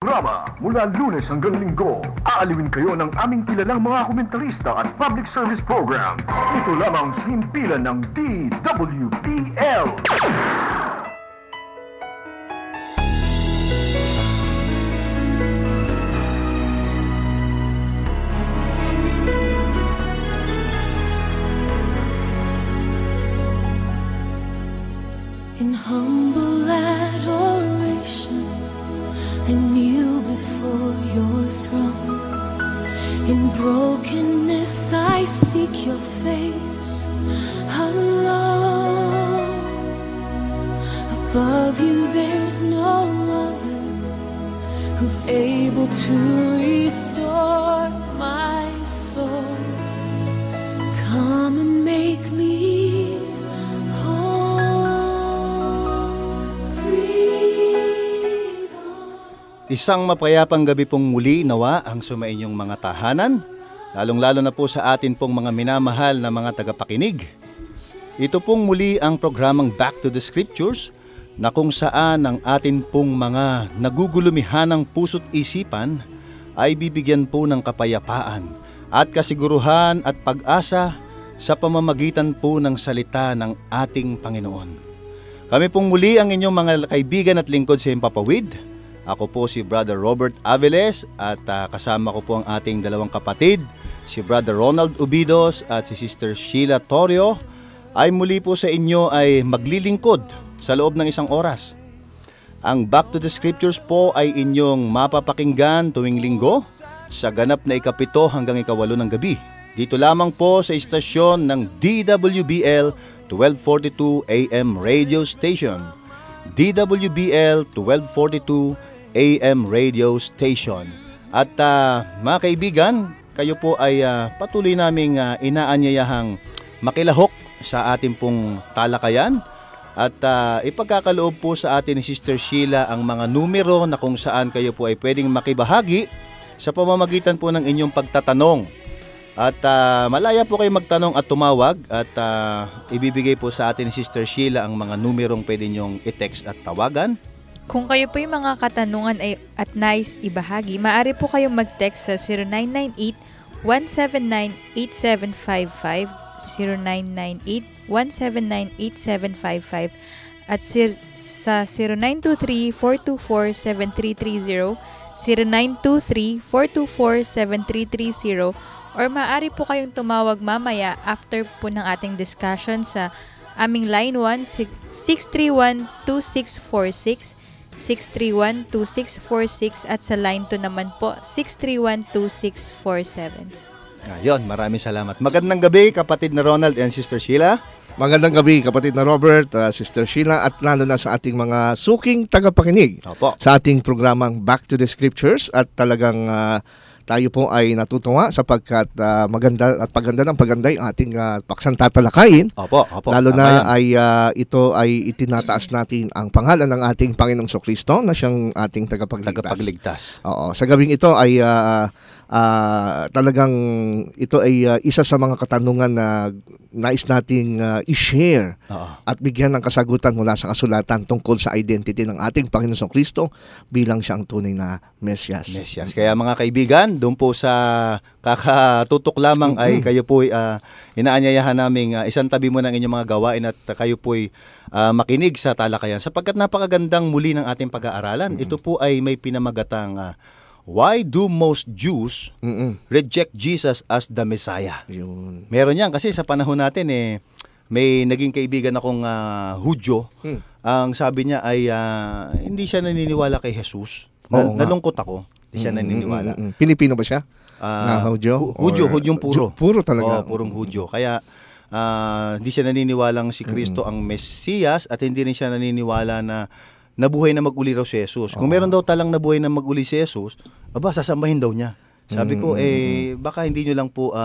programa mula Lunes hanggang Linggo. Aalawin kayo ng aming kilalang mga komentarista at public service program. Ito lamang sa himpilan ng DWBL. In humble adoration, I kneel before your throne. In brokenness, I seek your face alone. Above you, there's no other who's able to restore my soul. Come and make me Isang mapayapang gabi pong muli nawa ang sumainyong mga tahanan, lalong-lalo na po sa atin pong mga minamahal na mga tagapakinig. Ito pong muli ang programang Back to the Scriptures na kung saan ang atin pong mga nagugulumihanang puso't isipan ay bibigyan po ng kapayapaan at kasiguruhan at pag-asa sa pamamagitan po ng salita ng ating Panginoon. Kami pong muli ang inyong mga kaibigan at lingkod sa Himpapawid. Ako po si Brother Robert Aviles at kasama ko po ang ating dalawang kapatid, si Brother Ronald Ubidos at si Sister Sheila Torrio, ay muli po sa inyo ay maglilingkod sa loob ng isang oras. Ang Back to the Scriptures po ay inyong mapapakinggan tuwing linggo sa ganap na 7 hanggang 8 ng gabi. Dito lamang po sa istasyon ng DWBL 1242 AM Radio Station. DWBL 1242 AM Radio Station. At mga kaibigan, kayo po ay patuloy naming inaanyayahang makilahok sa ating pong talakayan at ipagkakaloob po sa atin ni Sister Sheila ang mga numero na kung saan kayo po ay pwedeng makibahagi sa pamamagitan po ng inyong pagtatanong. At malaya po kayo magtanong at tumawag at ibibigay po sa atin ni Sister Sheila ang mga numerong pwede nyong i-text at tawagan. Kung kayo po yung mga katanungan at nais ibahagi, maaari po kayong mag-text sa 0998-179-8755, 0998-179-8755, at sa 0923-424-7330, 0923-424-7330, or maaari po kayong tumawag mamaya after po ng ating discussion sa aming line 1, 631-2646, 631-2646, at sa line 2 naman po, 631-2647. Ayun, maraming salamat. Magandang gabi, kapatid na Ronald and Sister Sheila. Magandang gabi, kapatid na Robert, Sister Sheila, at lalo na sa ating mga suking tagapakinig. Opo. Sa ating programang Back to the Scriptures, at talagang tayo po ay natutuwa sapagkat maganda at paganda ng paganda yung ating paksang tatalakayin. Opo. Lalo na ay ito ay itinataas natin ang pangalan ng ating Panginoong Kristo na siyang ating tagapagligtas. Oo, sa gabing ito ay talagang ito ay isa sa mga katanungan na nais nating i-share at bigyan ng kasagutan mula sa kasulatan tungkol sa identity ng ating Panginoong Kristo bilang siyang tunay na Mesyas. Kaya mga kaibigan, doon po sa kakatutok lamang ay kayo po inaanyayahan naming isang tabi mo ng inyong mga gawain at kayo po ay makinig sa talakayan sapagkat napakagandang muli ng ating pag-aaralan. Ito po ay may pinamagatang why do most Jews reject Jesus as the Messiah? Yun. Meron yan kasi sa panahon natin may naging kaibigan akong Hudyo. Ang sabi niya ay hindi siya naniniwala kay Jesus. Nalungkot ako. Hindi siya naniniwala. Pilipino ba siya? Hudyo? Hudyong puro. Puro talaga. Purong Hudyo. Kaya hindi siya naniniwalang si Kristo ang Mesiyas at hindi rin siya naniniwala na nabuhay na mag-uli raw si Jesus. Kung meron daw talang nabuhay na mag-uli si Jesus, sasambahin daw niya. Sabi ko, baka hindi nyo lang po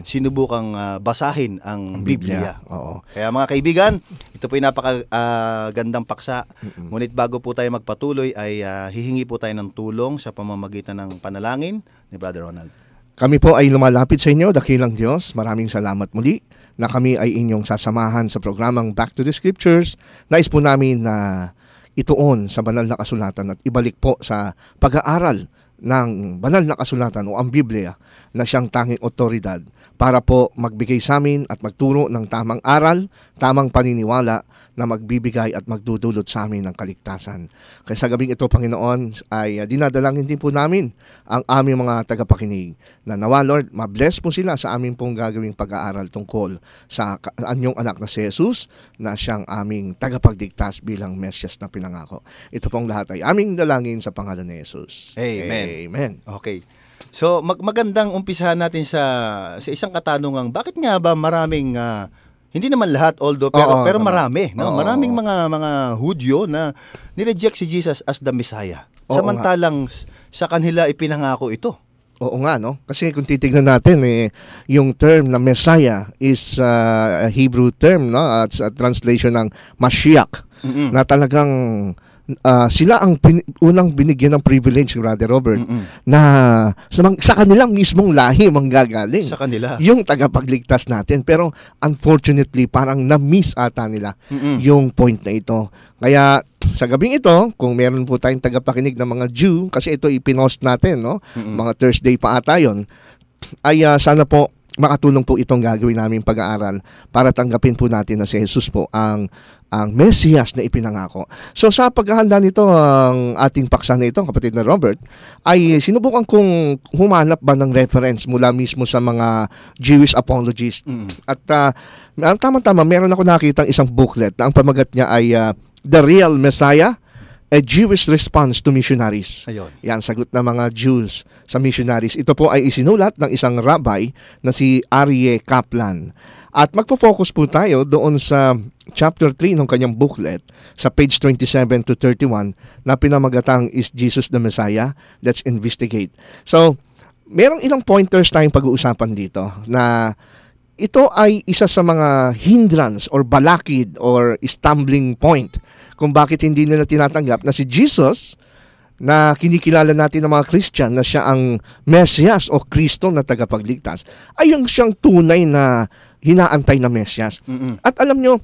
sinubukang basahin ang Biblia. Oo. Kaya mga kaibigan, ito po ay napakagandang paksa. Ngunit bago po tayo magpatuloy, ay hihingi po tayo ng tulong sa pamamagitan ng panalangin ni Brother Ronald. Kami po ay lumalapit sa inyo, dakilang Diyos. Maraming salamat muli na kami ay inyong sasamahan sa programang Back to the Scriptures. Nais po namin na ituon sa banal na kasulatan at ibalik po sa pag-aaral ng banal na kasulatan o ang Biblia na siyang tanging otoridad para po magbigay sa amin at magturo ng tamang aral, tamang paniniwala na magbibigay at magdudulot sa amin ng kaligtasan. Kaya sa gabing ito, Panginoon, ay dinadalangin din po namin ang aming mga tagapakinig na nawa, Lord, mabless po sila sa aming pong gagawing pag-aaral tungkol sa anyong anak na si Jesus na siyang aming tagapagligtas bilang Mesyas na pinangako. Ito pong lahat ay aming dalangin sa pangalan ni Jesus. Amen. Amen. Okay. So, magandang umpisahan natin sa isang katanungang, bakit nga ba maraming hindi naman lahat, although, pero marami, no? Maraming mga Hudyo na nireject si Jesus as the Messiah. Samantalang sa kanila ipinangako ito. Oo nga, no? Kasi kung titignan natin, yung term na Messiah is a Hebrew term, no? At translation ng Mashiach, na talagang sila ang unang binigyan ng privilege, Brother Robert, na sa kanilang mismong lahi manggagaling. Sa kanila. Yung tagapagligtas natin. Pero unfortunately, parang na-miss ata nila yung point na ito. Kaya sa gabing ito, kung meron po tayong tagapakinig ng mga Jew, kasi ito ipinost natin, no? Mga Thursday pa ata yun, ay sana po makatulong po itong gagawin namin pag-aaral para tanggapin po natin na si Jesus po ang Mesiyas na ipinangako. So sa paghahanda nito, ang ating paksa na ito, kapatid na Robert, ay sinubukan kong humanap ba ng reference mula mismo sa mga Jewish apologists. At tama-tama, meron ako nakitang isang booklet na ang pamagat niya ay The Real Messiah, A Jewish Response to Missionaries. Ayun. Yan, sagot ng mga Jews sa missionaries. Ito po ay isinulat ng isang rabbi na si Aryeh Kaplan. At magpo-focus po tayo doon sa chapter 3 ng kanyang booklet, sa page 27 to 31, na pinamagatang Is Jesus the Messiah? Let's investigate. So, merong ilang pointers tayong pag-uusapan dito na ito ay isa sa mga hindrance or balakid or stumbling point kung bakit hindi nila tinatanggap na si Jesus, na kinikilala natin ng mga Christian na siya ang Mesiyas o Kristo na tagapagligtas, ay yung siyang tunay na hinaantay na Mesiyas. At alam nyo,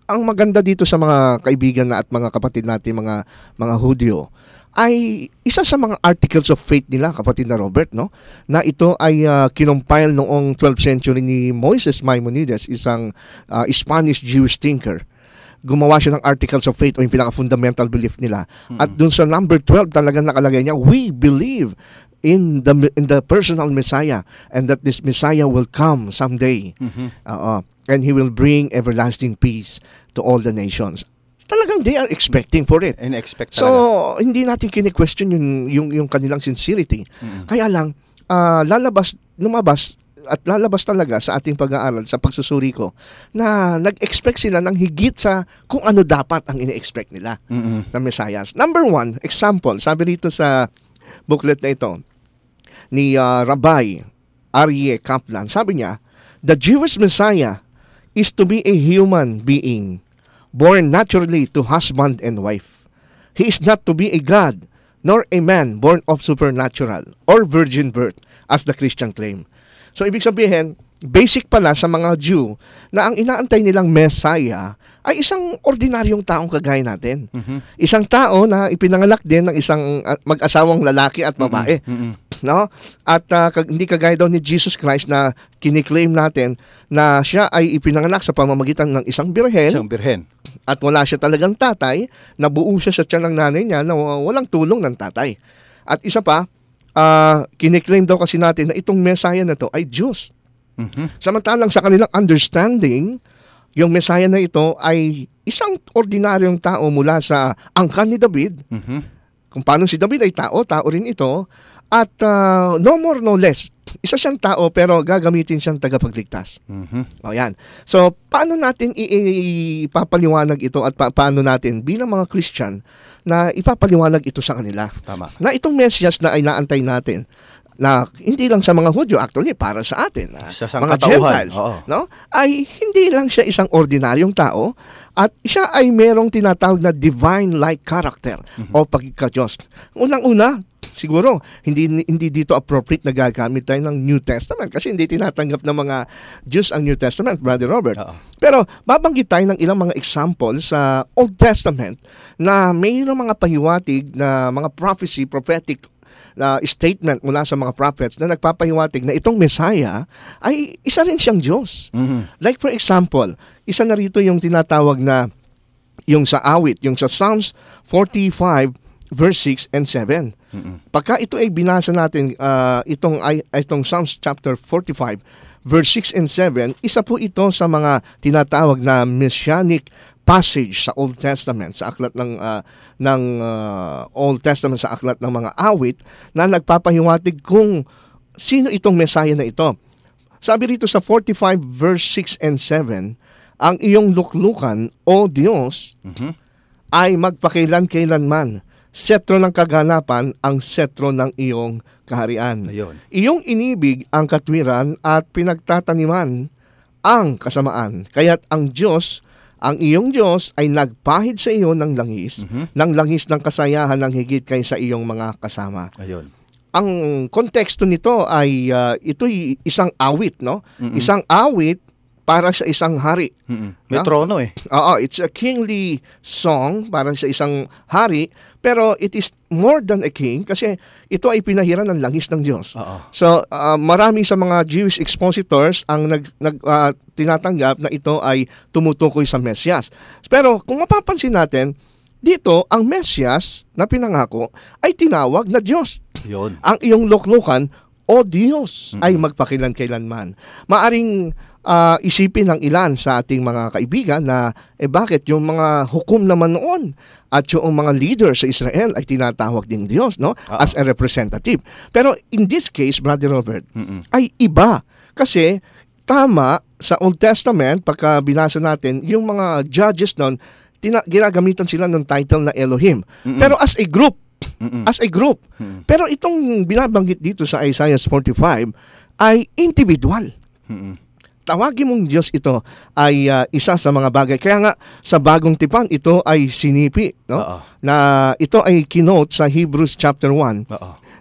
ang maganda dito sa mga kaibigan na at mga kapatid natin, mga Hudyo, ay isa sa mga articles of faith nila, kapatid na Robert, no? Na ito ay kinompile noong 12th century ni Moises Maimonides, isang Spanish Jewish thinker. Gumawa siya ng articles of faith o yung pinaka-fundamental belief nila. At dun sa number 12 talagang nakalagay niya, we believe in the personal Messiah and that this Messiah will come someday. And he will bring everlasting peace to all the nations. Talagang they are expecting for it. In-expect So, talaga. hindi natin kine-question yung kanilang sincerity. Kaya lang, lumabas at lalabas talaga sa ating pag-aaral, sa pagsusuri ko, na nag-expect sila ng higit sa kung ano dapat ang ine-expect nila na Messiahs. Number 1, example, sabi rito sa booklet na ito, ni Rabbi Aryeh Kaplan, sabi niya, the Jewish Messiah is to be a human being, born naturally to husband and wife. He is not to be a God, nor a man born of supernatural or virgin birth, as the Christian claim. So, ibig sabihin, basic pala sa mga Jew na ang inaantay nilang Messiah ay isang ordinaryong taong kagaya natin. Isang tao na ipinanganak din ng isang mag-asawang lalaki at babae. No? At hindi kagaya daw ni Jesus Christ na kiniklaim natin na siya ay ipinanganak sa pamamagitan ng isang birhen. Isang birhen. At wala siya talagang tatay, nabuo siya sa tiyan ng nanay niya na walang tulong ng tatay. At isa pa, kiniklaim daw kasi natin na itong Messiah na to ay Diyos. Samantalang sa kanilang understanding, yung Messiah na ito ay isang ordinaryong tao mula sa angkan ni David. Kung paano si David ay tao rin ito. At no more, no less. Isa siyang tao pero gagamitin siyang tagapagligtas. O yan. So, paano natin ipapaliwanag ito at paano natin bilang mga Christian na ipapaliwanag ito sa kanila? Tama. Na itong Mesiyas na inaantay natin, na hindi lang sa mga Hudyo, actually para sa atin, mga Gentiles, no? Ay hindi lang siya isang ordinaryong tao at siya ay merong tinatawag na divine-like character o pagkika-Diyos. Unang-una, siguro hindi dito appropriate na gagamit tayo ng New Testament kasi hindi tinatanggap ng mga Jews ang New Testament, Brother Robert. Pero babanggit tayo ng ilang mga example sa Old Testament na mayroong mga pahiwatig na mga prophetic na statement mula sa mga prophets na nagpapahiwatig na itong Messiah ay isa rin siyang Diyos. Like for example, isa na rito yung tinatawag na yung sa awit, yung sa Psalms 45 verse 6 and 7. Pagka ito ay binasa natin, itong Psalms chapter 45 verse 6 and 7, isa po ito sa mga tinatawag na messianic passage sa Old Testament, sa aklat ng Old Testament, sa aklat ng mga awit na nagpapahiwatig kung sino itong Messiah na ito. Sabi rito sa 45 verse 6 and 7, ang iyong luklukan, O Diyos, ay magpakailan-kailanman. Setro ng kaganapan ang setro ng iyong kaharian. Ayun. Iyong inibig ang katwiran at pinagtataniman ang kasamaan. Kaya't ang iyong Diyos ay nagpahid sa iyo ng langis ng kasayahan ng higit kaysa iyong mga kasama. Ayun. Ang konteksto nito ay ito'y isang awit, no? Isang awit para sa isang hari. May trono eh. Oo, it's a kingly song para sa isang hari, pero it is more than a king kasi ito ay pinahiran ng langis ng Diyos. So, marami sa mga Jewish expositors ang tinatanggap na ito ay tumutukoy sa Mesyas. Pero kung mapapansin natin, dito ang Mesyas na pinangako ay tinawag na Diyos. Yun. Ang iyong luklukan, O Diyos, ay magpakilan-kailanman. Maaring isipin ng ilan sa ating mga kaibigan na bakit yung mga hukom naman noon at yung mga leader sa Israel ay tinatawag ding Diyos, no? As a representative. Pero in this case, Brother Robert, ay iba. Kasi tama sa Old Testament, pagka binasa natin, yung mga judges noon, ginagamitan sila ng title na Elohim. Pero as a group, pero itong binabanggit dito sa Isaiah 45 ay individual. Tawagin mong Diyos ito ay isa sa mga bagay. Kaya nga sa Bagong Tipan ito ay sinipi, no? Na ito ay kinote sa Hebrews chapter 1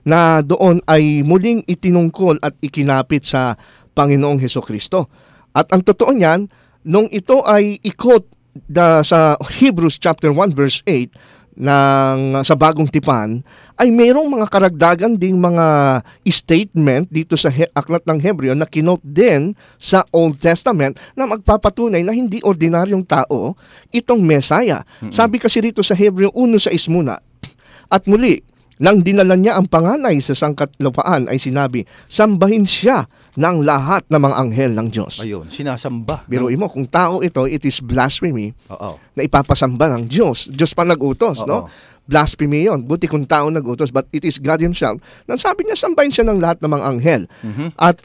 na doon ay muling itinungkol at ikinapit sa Panginoong Hesukristo. At ang totoo niyan, nung ito ay i-quote sa Hebrews chapter 1 verse 8 sa Bagong Tipan, ay mayroong mga karagdagan ding mga statement dito sa aklat ng Hebreo na kinote din sa Old Testament na magpapatunay na hindi ordinaryong tao itong Messiah. Sabi kasi rito sa Hebreo 1:6 muna, at muli, nang dinala niya ang panganay sa sangkatlupaan ay sinabi, sambahin siya ng lahat ng mga anghel ng Diyos. Ayun, sinasamba. Biruin mo, kung tao ito, it is blasphemy na ipapasamba ng Diyos. Diyos pa nag-utos, no? Blasphemy yon. Buti kung tao nag-utos, but it is God Himself. Nang sabi niya, sambahin siya ng lahat ng mga anghel. At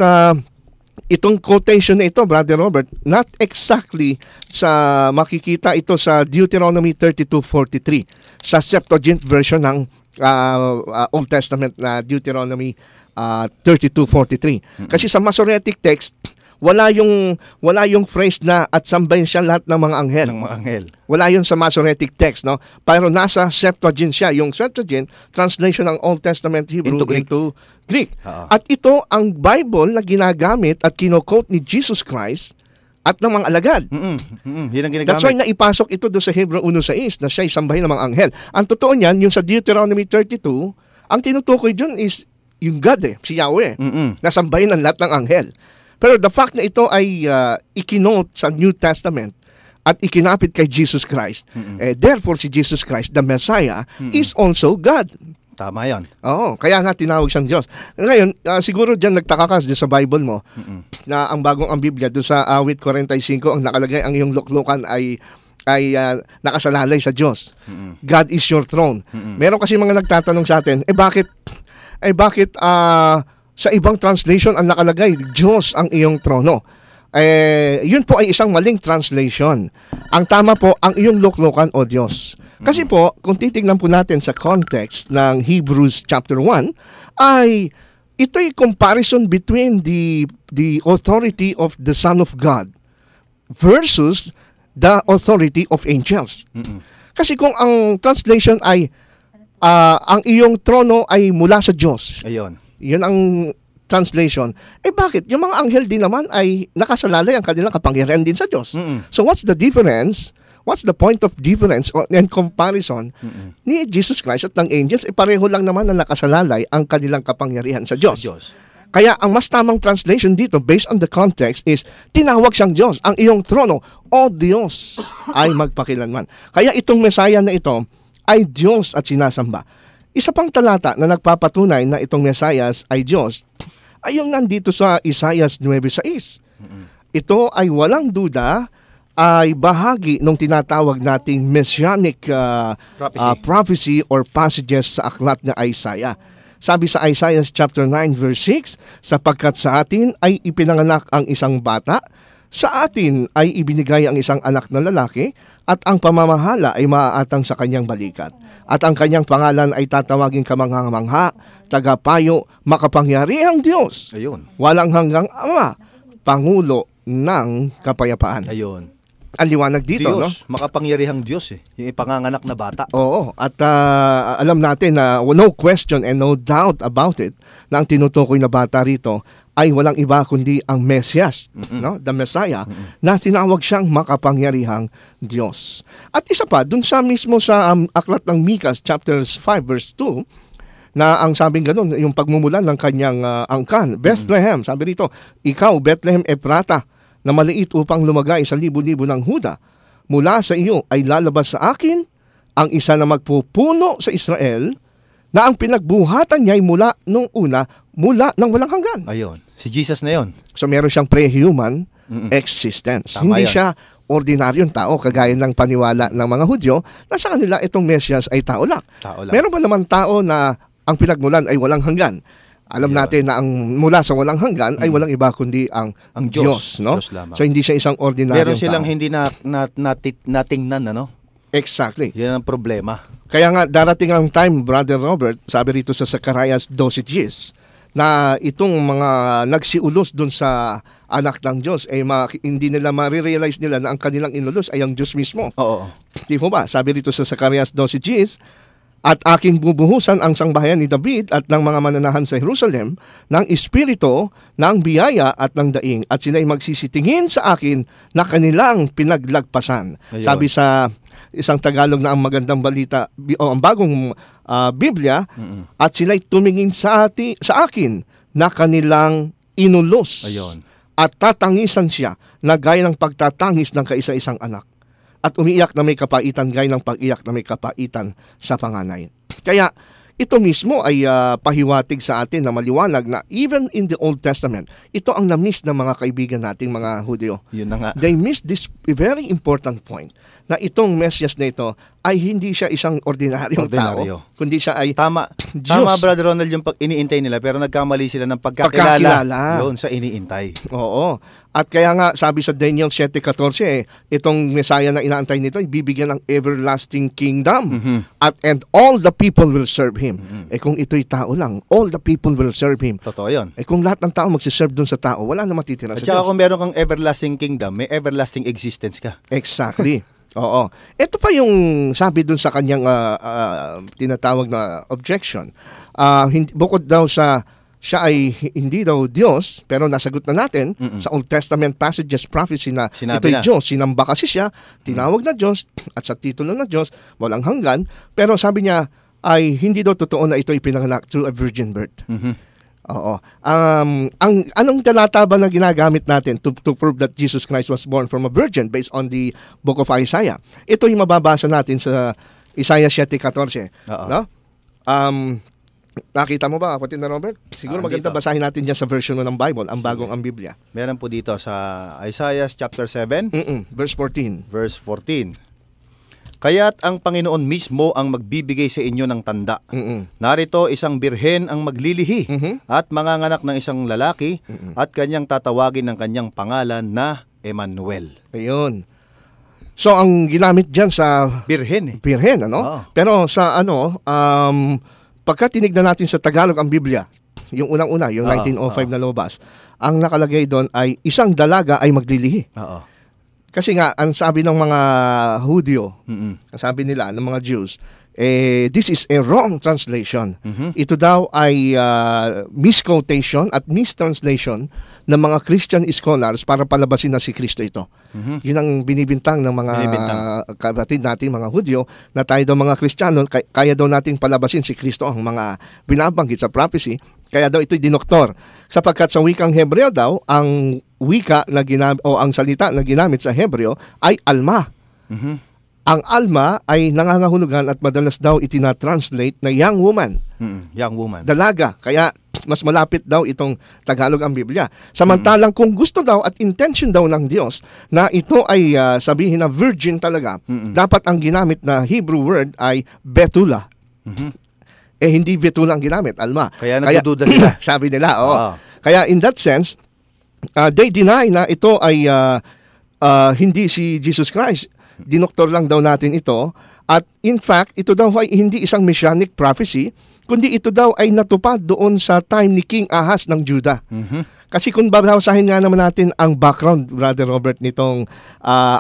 itong quotation na ito, Brother Robert, not exactly sa makikita ito sa Deuteronomy 32:43, sa Septuagint version ng Old Testament na Deuteronomy 32:43. Kasi sa Masoretic text, wala yung phrase na at sambahin siya lahat ng mga anghel. Wala yun sa Masoretic text, no? Pero nasa Septuagint siya. Yung Septuagint, translation ng Old Testament Hebrew into Greek. At ito ang Bible na ginagamit at kino-quote ni Jesus Christ at ng mga alagad. Yun ang ginagamit. That's why naipasok ito doon sa Hebreo 1:6 na siya sambahin ng mga anghel. Ang totoo niyan, yung sa Deuteronomy 32, ang tinutukoy dyan is yung God si Yahweh, na sambahin ng lahat ng anghel. Pero the fact na ito ay ikinote sa New Testament at ikinapit kay Jesus Christ, therefore si Jesus Christ, the Messiah, is also God. Tama yan. Oo, kaya nga tinawag siyang Diyos. Ngayon, siguro dyan nagtaka ka sa Bible mo na ang Biblia, doon sa awit 45, ang nakalagay, ang iyong luklukan ay nakasalalay sa Diyos. God is your throne. Meron kasi mga nagtatanong sa atin, bakit sa ibang translation ang nakalagay, Diyos ang iyong trono? Yun po ay isang maling translation. Ang tama po, ang iyong luklukan o Diyos. Kasi po, kung titignan po natin sa context ng Hebrews chapter 1, ay ito'y comparison between the authority of the Son of God versus the authority of angels. Kasi kung ang translation ay ang iyong trono ay mula sa Diyos. Ayun. Yun ang translation. Bakit? Yung mga anghel din naman ay nakasalalay ang kanilang kapangyarihan din sa Diyos. So what's the difference? What's the point of difference and comparison ni Jesus Christ at ng angels? Pareho lang naman na nakasalalay ang kanilang kapangyarihan sa Diyos. Kaya ang mas tamang translation dito, based on the context, is tinawag siyang Diyos. Ang iyong trono, O Diyos, ay magpakilanman. Kaya itong Messiah na ito ay Diyos at sinasamba. Isa pang talata na nagpapatunay na itong Messiah ay Diyos ay yung nandito sa Isaiah 9:6. Ito ay walang duda ay bahagi ng tinatawag nating messianic prophecy or passages sa aklat na Isaiah. Sabi sa Isaiah chapter 9 verse 6, sapagkat sa atin ay ipinanganak ang isang bata, sa atin ay ibinigay ang isang anak na lalaki, at ang pamamahala ay maaatang sa kanyang balikat. At ang kanyang pangalan ay tatawaging kamangha-mangha, tagapayo, makapangyarihang Diyos. Ayun. Walang hanggang Ama, Pangulo ng Kapayapaan. Ayun. Ang liwanag dito, Diyos, no? makapangyarihang Diyos yung ipanganganak na bata. Oo, at alam natin na no question and no doubt about it na ang tinutukoy na bata rito ay walang iba kundi ang Mesias, no? The Messiah, na tinawag siyang makapangyarihang Diyos. At isa pa, dun sa mismo sa aklat ng Micah chapter 5 verse 2, na ang sabing ganun, yung pagmumulan ng kanyang angkan, Bethlehem, sabi rito, ikaw Bethlehem Ephrata, na maliit upang lumagay sa libo-libo ng Huda, mula sa iyo ay lalabas sa akin ang isa na magpupuno sa Israel, na ang pinagbuhatan niya ay mula nung una, mula ng walang hanggan. Ayun. Si Jesus na yun. So meron siyang pre-human existence. Tama Hindi yan. siya ordinaryong tao, kagaya ng paniwala ng mga Hudyo, na sa kanila itong Mesias ay tao lang. Tao lang. Meron ba naman tao na ang pinagmulan ay walang hanggan? Alam natin na ang mula sa walang hanggan ay walang iba kundi ang Diyos, no? Diyos lamang. So hindi siya isang ordinaryong Meron silang tao. hindi natingnan, ano? Exactly. Yan ang problema. Kaya nga darating ang time, Brother Robert, sabi rito sa Zacarias 12:10, na itong mga nagsiulos dun sa anak ng Diyos ay hindi nila ma-realize nila na ang kanilang inulos ay ang Diyos mismo. Oo. Di mo ba? Sabi rito sa Zacarias 12:10, at aking bubuhusan ang sangbahayan ni David at ng mga mananahan sa Jerusalem ng espiritu, ng biyaya at ng daing, at sila'y magsisitingin sa akin na kanilang pinaglagpasan. Ayun. Sabi sa isang Tagalog na ang magandang balita o ang bagong Biblia, at sila'y tumingin sa akin na kanilang inulos. Ayun. At tatangisan siya na gaya ng pagtatangis ng kaisa-isang anak. At umiiyak na may kapaitan gaya ng pag-iyak na may kapaitan sa panganay. Kaya ito mismo ay pahiwatig sa atin na maliwanag na even in the Old Testament, ito ang na-miss ng mga kaibigan nating mga Hudyo. Yun na nga. They missed this very important point na itong Mesias na ito ay hindi siya isang ordinaryong Ordinaryo. tao, kundi siya ay Tama, Diyos. Brother Ronald, yung iniintay nila, pero nagkamali sila ng pagkakilala. Yun, sa iniintay. Oo. At kaya nga, sabi sa Daniel 7:14, itong Messiah na inaantay nito, bibigyan ng everlasting kingdom. And all the people will serve Him. Kung ito'y tao lang, all the people will serve Him. Totoo yun. Kung lahat ng tao magsiserve dun sa tao, wala na matitira At sa saka Diyos. kung meron kang everlasting kingdom, may everlasting existence ka. Exactly. Oo. Ito pa yung sabi dun sa kanyang tinatawag na objection. Bukod daw sa siya ay hindi daw Diyos, pero nasagot na natin sa Old Testament passages, prophecy na Sinabi ito'y na. Diyos. Sinamba kasi siya, tinawag na Diyos, at sa titulo na Diyos, walang hanggan. Pero sabi niya, ay hindi daw totoo na ito'y pinanganak through a virgin birth. Oo. Anong talata ba na ginagamit natin to prove that Jesus Christ was born from a virgin based on the book of Isaiah? Ito yung mababasa natin sa Isaiah 7:14. Oo. No? Nakita mo ba, kapatid na Robert? Siguro maganda dito. basahin natin dyan sa version ng Bible, ang bagong ang Biblia. Meron po dito sa Isaiah chapter 7, Verse 14. verse 14. Kaya't ang Panginoon mismo ang magbibigay sa inyo ng tanda. Narito isang birhen ang maglilihi at manganganak ng isang lalaki at kanyang tatawagin ng kanyang pangalan na Emmanuel. Ayun. So, ang ginamit dyan sa Birhen eh. birhen, ano? Oo. Pero sa pagka tinignan natin sa Tagalog ang Biblia, yung unang-una, yung 1905 na lumabas, ang nakalagay doon ay isang dalaga ay maglilihi. Oo. Kasi nga, ang sabi ng mga Hudyo, ang sabi nila, ng mga Jews, this is a wrong translation. Ito daw ay misquotation at mistranslation ng mga Christian scholars para palabasin na si Kristo ito. Yun ang binibintang ng mga kapatid natin, mga Hudyo, na tayo daw mga Kristiyano, kaya daw nating palabasin si Kristo ang mga binabanggit sa prophecy. Kaya daw ito'y dinoktor. Sapagkat sa wikang Hebreo daw, ang wika na o ang salita na ginamit sa Hebreo ay alma. Ang alma ay nangangahulugan at madalas daw itinatranslate na young woman. Young woman. Dalaga. Kaya mas malapit daw itong Tagalog ang Biblia. Samantalang kung gusto daw at intention daw ng Diyos na ito ay sabihin na virgin talaga, dapat ang ginamit na Hebrew word ay betula. Hindi betula ang ginamit, alma. Kaya nagdududa sila. Sabi nila, Kaya in that sense, they deny na ito ay hindi si Jesus Christ. Dinoktor lang daw natin ito. At in fact, ito daw ay hindi isang messianic prophecy, kundi ito daw ay natupad doon sa time ni King Ahaz ng Judah. Kasi kung babasahin nga naman natin ang background, Brother Robert, nitong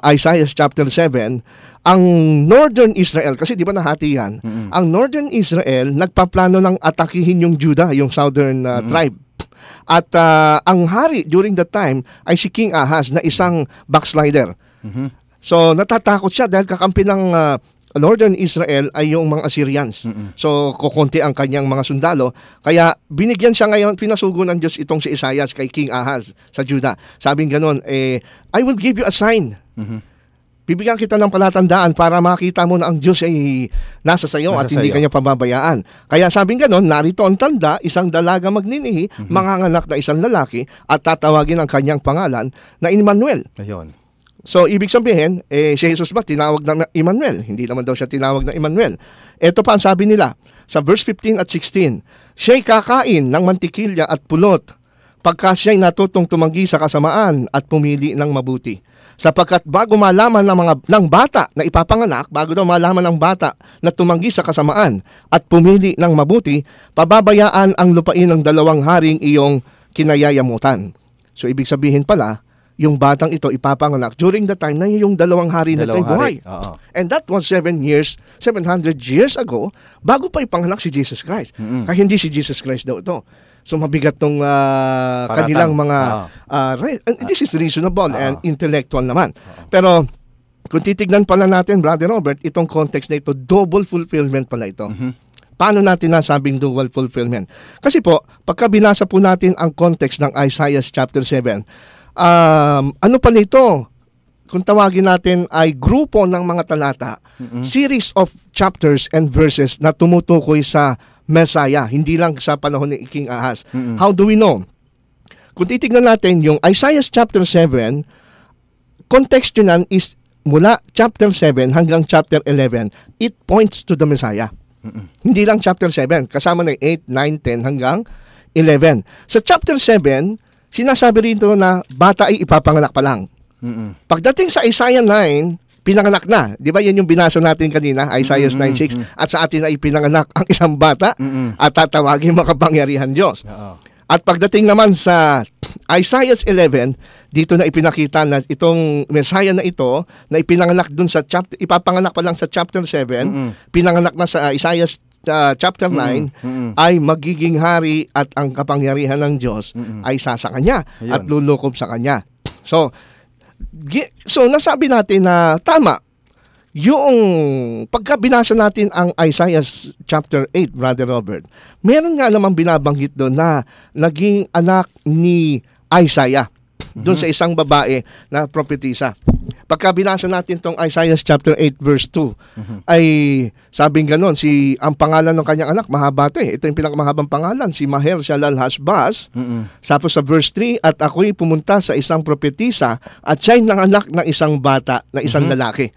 Isaiah chapter 7, ang Northern Israel, kasi di ba nahati yan, ang Northern Israel nagpaplano ng atakihin yung Judah, yung Southern tribe. At ang hari during that time ay si King Ahaz na isang backslider. So natatakot siya dahil kakampi ng Northern Israel ay yung mga Assyrians. So kukunti ang kanyang mga sundalo. Kaya binigyan siya ngayon, pinasugo ng Diyos itong si Isaiah kay King Ahaz sa Judah. Sabing ganon, I will give you a sign. Bibigyan kita ng palatandaan para makita mo na ang Diyos ay nasa sayo at hindi kanya pababayaan. Kaya sabing ganon, narito ang tanda, isang dalaga magninihi, manganganak na isang lalaki at tatawagin ang kanyang pangalan na Emmanuel. Ayun. So, ibig sabihin, si Jesus ba tinawag na Emmanuel? Hindi naman daw siya tinawag na Emmanuel. Ito pa ang sabi nila sa verse 15 at 16. Siya'y kakain ng mantikilya at pulot pagka siya'y natutong tumanggi sa kasamaan at pumili ng mabuti. Sapagkat bago malaman ng bata na ipapanganak, bago daw malaman ng bata na tumanggi sa kasamaan at pumili ng mabuti, pababayaan ang lupain ng dalawang haring iyong kinayayamutan. So, ibig sabihin pala, yung batang ito ipapanganak during the time na yung dalawang hari na ito'y buhay. And that was 700 years ago, bago pa ipanganak si Jesus Christ. Kaya hindi si Jesus Christ daw ito. So mabigat tong kanilang mga... this is reasonable and intellectual naman. Pero kung titignan pala natin, Brother Robert, itong context na ito, double fulfillment pala ito. Paano natin nasabing dual fulfillment? Kasi po, pagka binasa po natin ang context ng Isaiah chapter 7, ano pa nito? Kung tawagin natin ay grupo ng mga talata, series of chapters and verses na tumutukoy sa Messiah, hindi lang sa panahon ni King Ahaz. How do we know? Kung titignan natin yung Isaiah chapter 7, context yun is mula chapter 7 hanggang chapter 11, it points to the Messiah. Hindi lang chapter 7, kasama ng 8, 9, 10 hanggang 11. Sa chapter 7, sinasabi rito na bata ay ipapanganak pa lang. Pagdating sa Isaiah 9, pinanganak na. Di ba yan yung binasa natin kanina, Isaiah 9:6. At sa atin ay pinanganak ang isang bata at tatawagin makapangyarihan Diyos. At pagdating naman sa Isaiah 11, dito na ipinakita na itong Messiah na ito, na ipinanganak dun sa chapter, ipapanganak pa lang sa chapter 7, pinanganak na sa Isaiah chapter 9, ay magiging hari at ang kapangyarihan ng Diyos ay sasa kanya at lulukob sa kanya. So nasabi natin na tama yung pagka binasa natin ang Isaiah chapter 8, Brother Robert, meron nga namang binabanggit doon na naging anak ni Isaiah doon sa isang babae na propetisa. Pagka binasa natin tong Isaiah chapter 8 verse 2, ay sabing ganon, ang pangalan ng kanyang anak, mahaba ito eh. Ito yung pinakamahabang pangalan, si Maher-shalal-Hashbaz. Tapos sa verse 3, at ako'y pumunta sa isang propetisa at siya'y nanganak ng isang bata, na isang lalaki.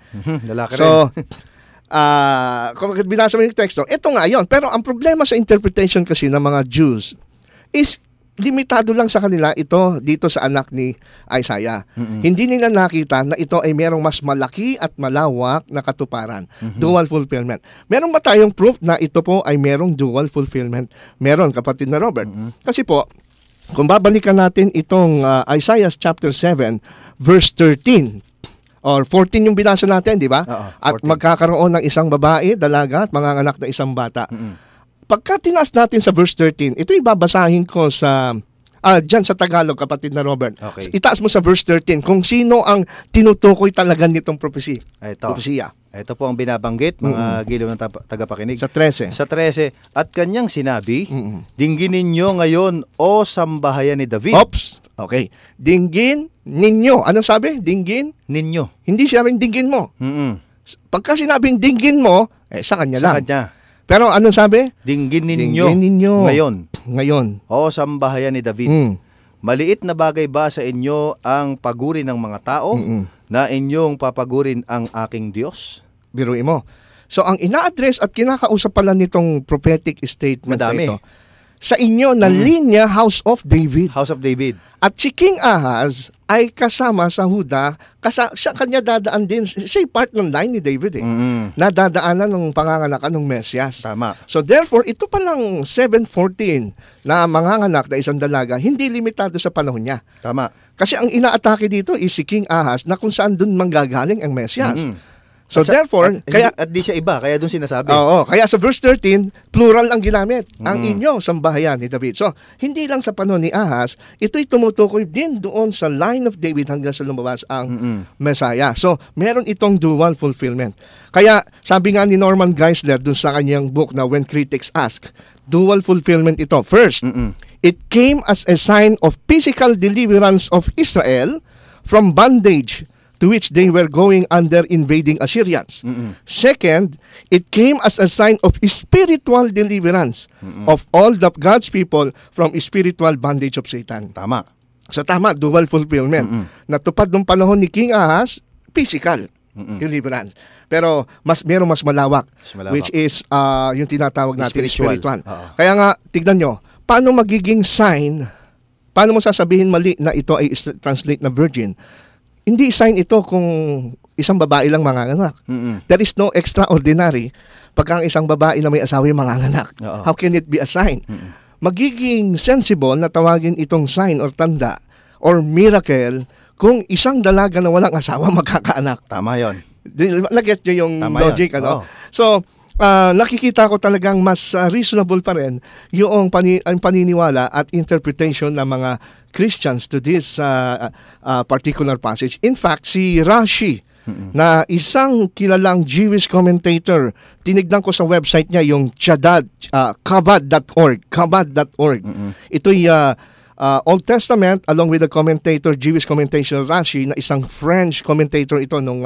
Lalaki so, kung binasa mo yung teksto, ito nga yon. Pero ang problema sa interpretation kasi ng mga Jews is limitado lang sa kanila ito dito sa anak ni Isaiah. Hindi nila nakita na ito ay merong mas malaki at malawak na katuparan. Dual fulfillment. Meron ba tayong proof na ito po ay merong dual fulfillment? Meron, kapatid na Robert. Kasi po, kung babalikan natin itong Isaiah chapter 7 verse 13, or 14 yung binasa natin, di ba? Oo, At 14. magkakaroon ng isang babae, dalaga, at manganganak na isang bata. Pagka tinaas natin sa verse 13, ito ibabasahin ko sa dyan sa Tagalog, kapatid na Robert. Okay. Itaas mo sa verse 13 kung sino ang tinutukoy talaga nitong propesiya. Ito po ang binabanggit, mga giliw ng tagapakinig. Sa 13. Sa 13, at kanyang sinabi, dinggin ninyo ngayon, o sambahayan ni David. Oops. Okay. Dinggin ninyo. Ano sabi? Dinggin? Ninyo. Hindi sinabing dinggin mo. Mm-mm. Pagka sinabing dinggin mo, sa kanya Sa lang. kanya. Pero ano sabi? Dinggin ninyo. Dinggin ninyo. Ngayon. Ngayon. O sambahayan ni David. Maliit na bagay ba sa inyo ang paguri ng mga tao na inyong papagurin ang aking Diyos? Biruin mo. So ang ina-address at kinakausap pala nitong prophetic statement na Madami. ito, sa inyo na linya House of David. House of David. At si King Ahaz ay kasama sa Huda, siya kanya dadaan din, siya part ng line ni David nadadaanan ng panganganakan ng Mesyas. Tama. So therefore, ito palang 714 na manganganak na isang dalaga, hindi limitado sa panahon niya. Tama. Kasi ang inaatake dito is si King Ahaz na kung saan dun manggagaling ang Mesyas. So therefore, at di siya iba, kaya doon sinasabi. Oo, kaya sa verse 13, plural ang ginamit. Ang inyo sambahayan ni David. So, hindi lang sa panahon ni Ahaz, ito'y tumutukoy din doon sa line of David hanggang sa lumabas ang Messiah. So, meron itong dual fulfillment. Kaya, sabi nga ni Norman Geisler doon sa kanyang book na When Critics Ask, dual fulfillment ito. First, it came as a sign of physical deliverance of Israel from bondage to which they were going under invading Assyrians. Second, it came as a sign of spiritual deliverance of all the God's people from spiritual bondage of Satan. Tama. So tama, dual fulfillment. Natupad nung panahon ni King Ahaz, physical deliverance. Pero merong mas malawak, which is yung tinatawag natin spiritual. Kaya nga, tignan nyo, paano magiging sign, paano mo sasabihin mali na ito ay translate na virgin? Hindi sign ito kung isang babae lang manganganak. There is no extraordinary pagka ang isang babae na may asawa yung manganganak. How can it be a sign? Magiging sensible na tawagin itong sign or tanda or miracle kung isang dalaga na walang asawa magkakaanak. Tama yon. Nag-get nyo yung Tama logic, yun. ano? So, nakikita ko talagang mas reasonable pa rin yung paniniwala at interpretation ng mga Christians to this particular passage. In fact, si Rashi, na isang kilalang Jewish commentator, tinignan ko sa website niya yung Chabad.org. Ito'y Old Testament along with the Jewish commentator Rashi, na isang French commentator ito nung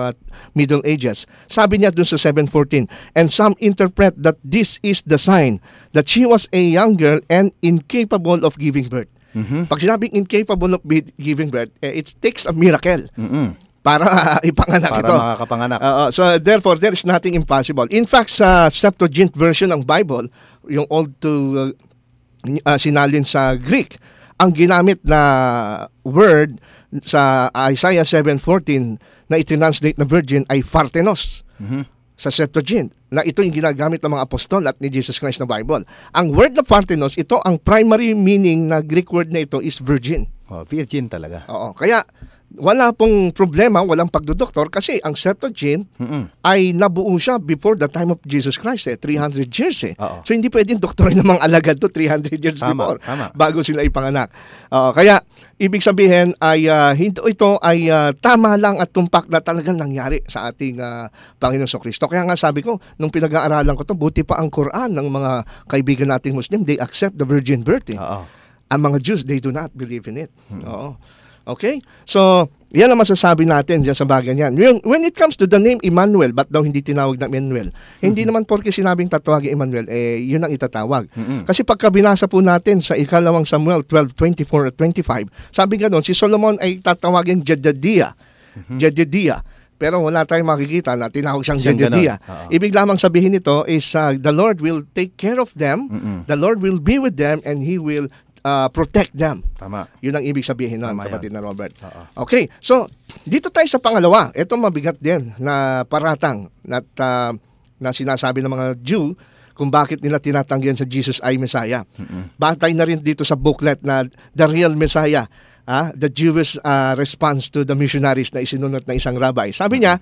Middle Ages. Sabi niya dun sa 7:14, and some interpret that this is the sign that she was a young girl and incapable of giving birth. Pag sinabing incapable of giving birth, it takes a miracle para ipanganak ito. Para makakapanganak. So therefore, there is nothing impossible. In fact, sa Septuagint version ng Bible, yung old to sinalin sa Greek, ang ginamit na word sa Isaiah 7:14 na itinranslate na virgin ay Parthenos sa Septuagint, na ito yung ginagamit ng mga apostol at ni Jesus Christ na Bible. Ang word na Parthenos, ito ang primary meaning na Greek word na ito is virgin. Virgin talaga. Oo, kaya wala pong problema, walang pagdodoktor kasi ang Septuagint ay nabuo siya before the time of Jesus Christ, 300 years . So hindi pwedeng doktorin ng mga alagad to 300 years before bago sila ipanganak. Kaya ibig sabihin ay ito ay tama lang at tumpak na talagang nangyari sa ating Panginoon Kristo. Kaya nga sabi ko, nung pinag-aaralan ko to, buti pa ang Quran ng mga kaibigan nating Muslim, they accept the virgin birth. Ang mga Jews, they do not believe in it. Okay? So, yan ang masasabi natin dyan sa bagay niyan. When it comes to the name Emmanuel, ba't daw hindi tinawag na Emmanuel? Hindi naman porke sinabing tatawagin Emmanuel, yun ang itatawag. Kasi pagka binasa po natin sa ikalawang Samuel 12:24 at 25, sabi nga doon, si Solomon ay tatawagin Jedediah. Pero wala tayong makikita na tinawag siyang Jedediah. Ibig lamang sabihin nito is the Lord will take care of them, the Lord will be with them, and He will protect them. Tama. Yun ang ibig sabihin nun, kapatid na Robert. Okay, so dito tayo sa pangalawa. Ito mabigat din na paratang na sinasabi ng mga Jew kung bakit nila tinatanggihan sa Jesus ay Messiah. Batay na rin dito sa booklet na The Real Messiah. the Jewish response to the missionaries na isinunod ng isang rabbi. Sabi niya,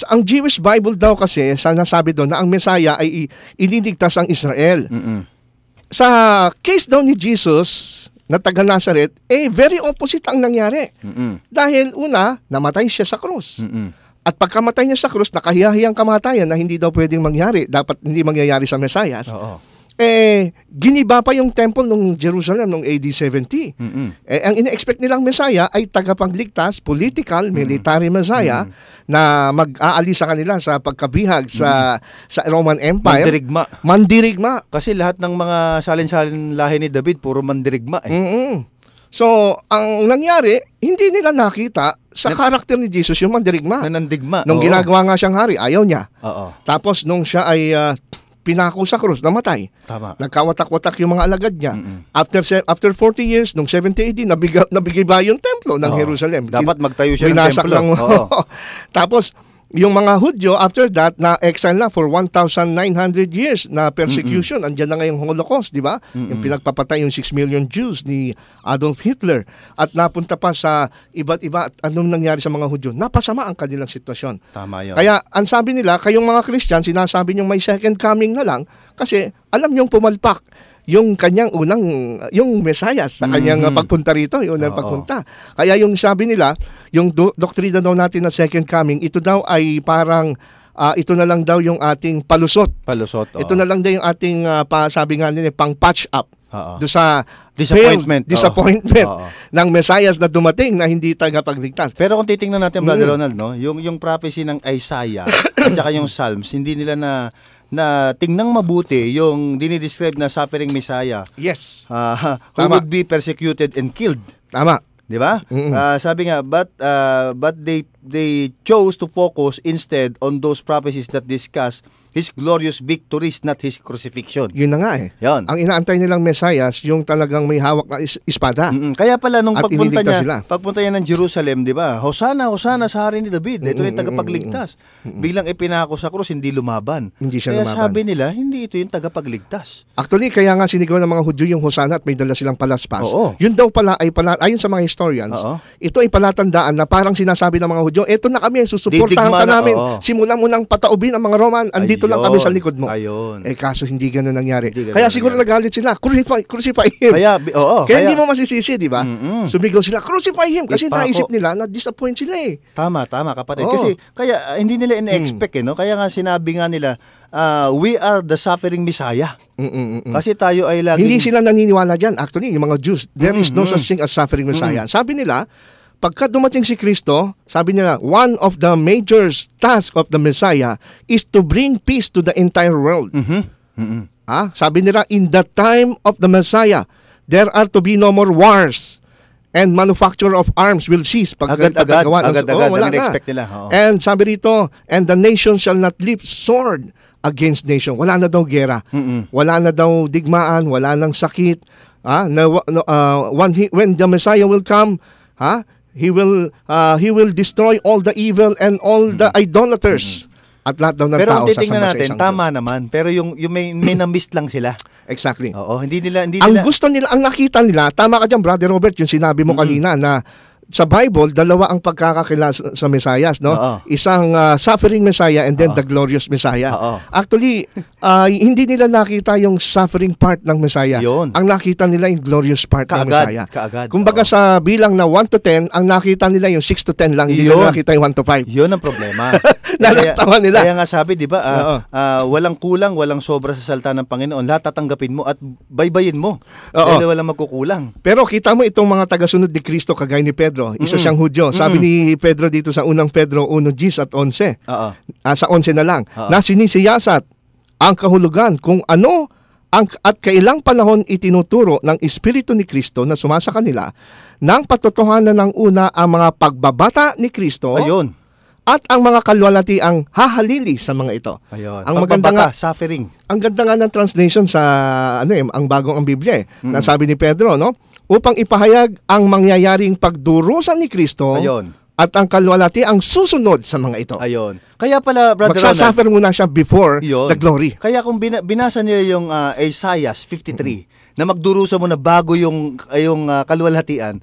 ang Jewish Bible daw kasi, nasabi doon na ang Messiah ay iniligtas ang Israel. Sa case daw ni Jesus na taga Nazareth, very opposite ang nangyari. Dahil una, namatay siya sa krus. At pagkamatay niya sa krus, nakahiyahiyang kamatayan na hindi daw pwedeng mangyari. Dapat hindi mangyayari sa Messiah. Giniba pa yung temple ng Jerusalem noong AD 70. Ang ina-expect nilang Messiah ay tagapagligtas, political, military Messiah na mag-aalis sa kanila sa pagkabihag sa Roman Empire. Mandirigma. Kasi lahat ng mga salin-salin lahi ni David, puro mandirigma. So, ang nangyari, hindi nila nakita sa karakter ni Jesus yung mandirigma. Nanandigma. Nung ginagawa nga siyang hari, ayaw niya. Tapos nung siya ay pinako sa krus, namatay. Tama. Nagkawatak-watak yung mga alagad niya. After 40 years, nung 70 AD, nabigay ba yung templo ng Jerusalem? Dapat magtayo siya ng templo. Tapos, yung mga Hudyo, after that, na-exile na for 1,900 years na persecution. Andiyan na ngayong Holocaust, di ba? Yung pinagpapatay yung 6 million Jews ni Adolf Hitler. At napunta pa sa iba't iba. At anong nangyari sa mga Hudyo? Napasama ang kanilang sitwasyon. Tama yun. Kaya, ang sabi nila, kayong mga Christian, sinasabi nyo may second coming na lang kasi alam nyong pumalpak yung kanyang yung Mesiah sa kanyang pagpunta rito, yung unang pagpunta. Kaya yung sabi nila, yung doktrina daw natin na second coming, ito daw ay parang, ito na lang daw yung ating palusot. Ito na lang daw yung ating, sabi nga nila, pang patch up. Do sa disappointment ng Mesiah na dumating na hindi tagapagligtas. Pero kung titingnan natin, Brother Ronald, no, yung prophecy ng Isaiah at saka yung Psalms, hindi nila na tingnang mabuti yung dinidescribe na suffering Messiah. Yes. Who would be persecuted and killed. Tama. Di ba? Sabi nga, but they chose to focus instead on those prophecies that discuss His glorious victories, not His crucifixion. Yun na nga Yun. Ang inaantay nilang Mesiah, yung talagang may hawak na espada. Kaya pala nung pagpunta niya ng Jerusalem, di ba? Hosanna, Hosanna sa hari ni David. Ito yung tagapagligtas. Biglang ipinako sa krus, hindi lumaban. Hindi siya lumaban. Kaya sabi nila, hindi ito yung tagapagligtas. Actually, kaya nga sinigaw ng mga Hudyo yung Hosanna at may dala silang palaspas. Yun daw pala ay ayon sa mga historians, ito ay palatandaan na parang sinasabi ng mga Hudyo, eto na kami, susuportahan ka namin. Simula mo nang pataubin ang mga Roman, andito lang kami sa likod mo. Kaso hindi ganun nangyari. Kaya siguro nagalit sila, crucify him. Kaya hindi mo masisisi, di ba? Sumigaw sila, crucify him. Kasi naisip nila na disappoint sila Tama, kapatid. Kasi kaya hindi nila in-expect no? Kaya nga sinabi nga nila, we are the suffering Messiah. Kasi tayo ay laging... Hindi sila naniniwala dyan. Actually, yung mga Jews, there is no such thing as suffering Messiah. Sabi nila, pagka dumating si Kristo, sabi nila, one of the major tasks of the Messiah is to bring peace to the entire world. Sabi nila, in the time of the Messiah, there are to be no more wars and manufacture of arms will cease. Agad-agad ang expect nila. And sabi rito, and the nation shall not lift sword against nation. Wala na daw gera. Wala na daw digmaan, wala nang sakit. When the Messiah will come, He will destroy all the evil and all the idolaters. At lahat daw ng pero tao kung titingnan sasamba natin, sa isang tama Diyos. naman. Pero yung may na-miss lang sila. Exactly. Hindi nila gusto nila, ang nakita nila, tama ka dyan, Brother Robert, yung sinabi mo kanina na sa Bible, dalawa ang pagkakakilala sa Messiah, no? Isang suffering Messiah and then the glorious Messiah. Actually, hindi nila nakita yung suffering part ng Messiah. Yun. Ang nakita nila yung glorious part ng Messiah. Kaagad. Kumbaga sa bilang na 1 to 10, ang nakita nila yung 6 to 10 lang, hindi nila nakita yung 1 to 5. Yun ang problema. Nalaktawan nila. Kaya nga sabi, di ba, walang kulang, walang sobra sa salita ng Panginoon. Lahat tatanggapin mo at baybayin mo. Dahil walang magkukulang. Pero kita mo itong mga tagasunod ni Kristo kagaya ni Pedro, isa siyang Hudyo. Sabi ni Pedro dito sa unang Pedro 1:10 at 11. Sa 11 na lang. Na sinisiyasat ang kahulugan kung ano at kailang panahon itinuturo ng Espiritu ni Kristo na sumasa kanila ng patotohanan ng una ang mga pagbabata ni Kristo. Ayun. At ang mga kalwalati ang hahalili sa mga ito. Ayun. Ang maganda nga, suffering. Ang ganda nga ng translation sa ang bagong ang Biblia na sabi ni Pedro, no? Upang ipahayag ang mangyayaring pagdurusa ni Kristo. Ayun. At ang kalwalati ang susunod sa mga ito. Ayun. Kaya pala, Brother Ronald, magsasuffer muna siya before the glory. Kaya kung binasa niyo yung Isaiah 53, na magdurusa mo na bago yung kaluwalhatian,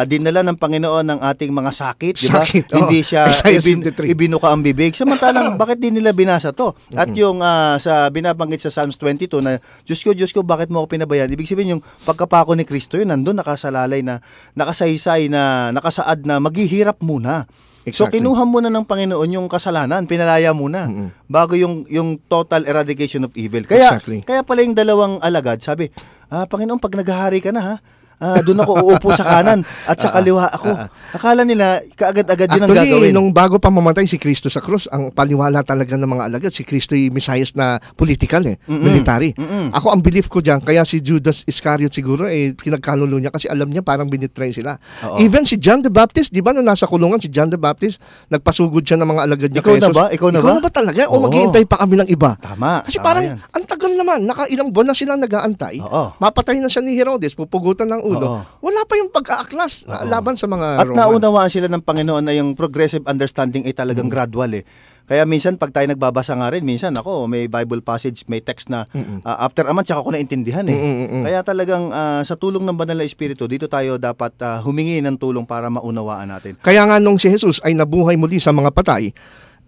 dinala ng Panginoon ng ating mga sakit, di ba? Sakit, Hindi siya Isaiah 53. ibinuka ang bibig. Samantalang, bakit di nila binasa to? At yung sa binabanggit sa Psalms 22 na, Diyos ko, bakit mo ako pinabayaan? Ibig sabihin yung pagkapako ni Kristo, yun, nandun nakasalalay na, nakasaysay na, nakasaad na maghihirap muna. So Exactly. kinuha muna ng Panginoon yung kasalanan, pinalaya muna bago yung total eradication of evil. Kaya Exactly. kaya pala yung dalawang alagad, sabi, Panginoon, pag naghahari ka na ha, doon ako uupo sa kanan at sa kaliwa ako. Akala nila kaagad-agad yun ang Actually, gagawin. nung bago pa mamatay si Kristo sa krus, ang paniwala talaga ng mga alagad, si Kristo yung Mesias na political military. Ako ang belief ko diyan, kaya si Judas Iscariot siguro pinagkanulo niya kasi alam niya parang binitray sila. Oo. Even si John the Baptist, di ba nung nasa kulungan si John the Baptist, nagpasugod siya ng mga alagad niya Ikaw kay na Jesus. ba? Ikaw na ba? talaga? O Oo. maghihintay pa kami ng iba? Tama. Kasi tama parang yan. ang tagal naman, nakailang buwan na silang nag-aantay. Oo. Mapatay na siya ni Herodes, pupugutan ng ulo. Oo. Wala pa yung pag-aaklas laban sa mga At Romans. naunawaan sila ng Panginoon na yung progressive understanding ay talagang gradual eh. Kaya minsan pag tayo nagbabasa nga rin, minsan ako may Bible passage, may text na after a month tsaka ko naintindihan eh. Kaya talagang sa tulong ng Banal na Espiritu, dito tayo dapat humingi ng tulong para maunawaan natin. Kaya nga nung si Jesus ay nabuhay muli sa mga patay,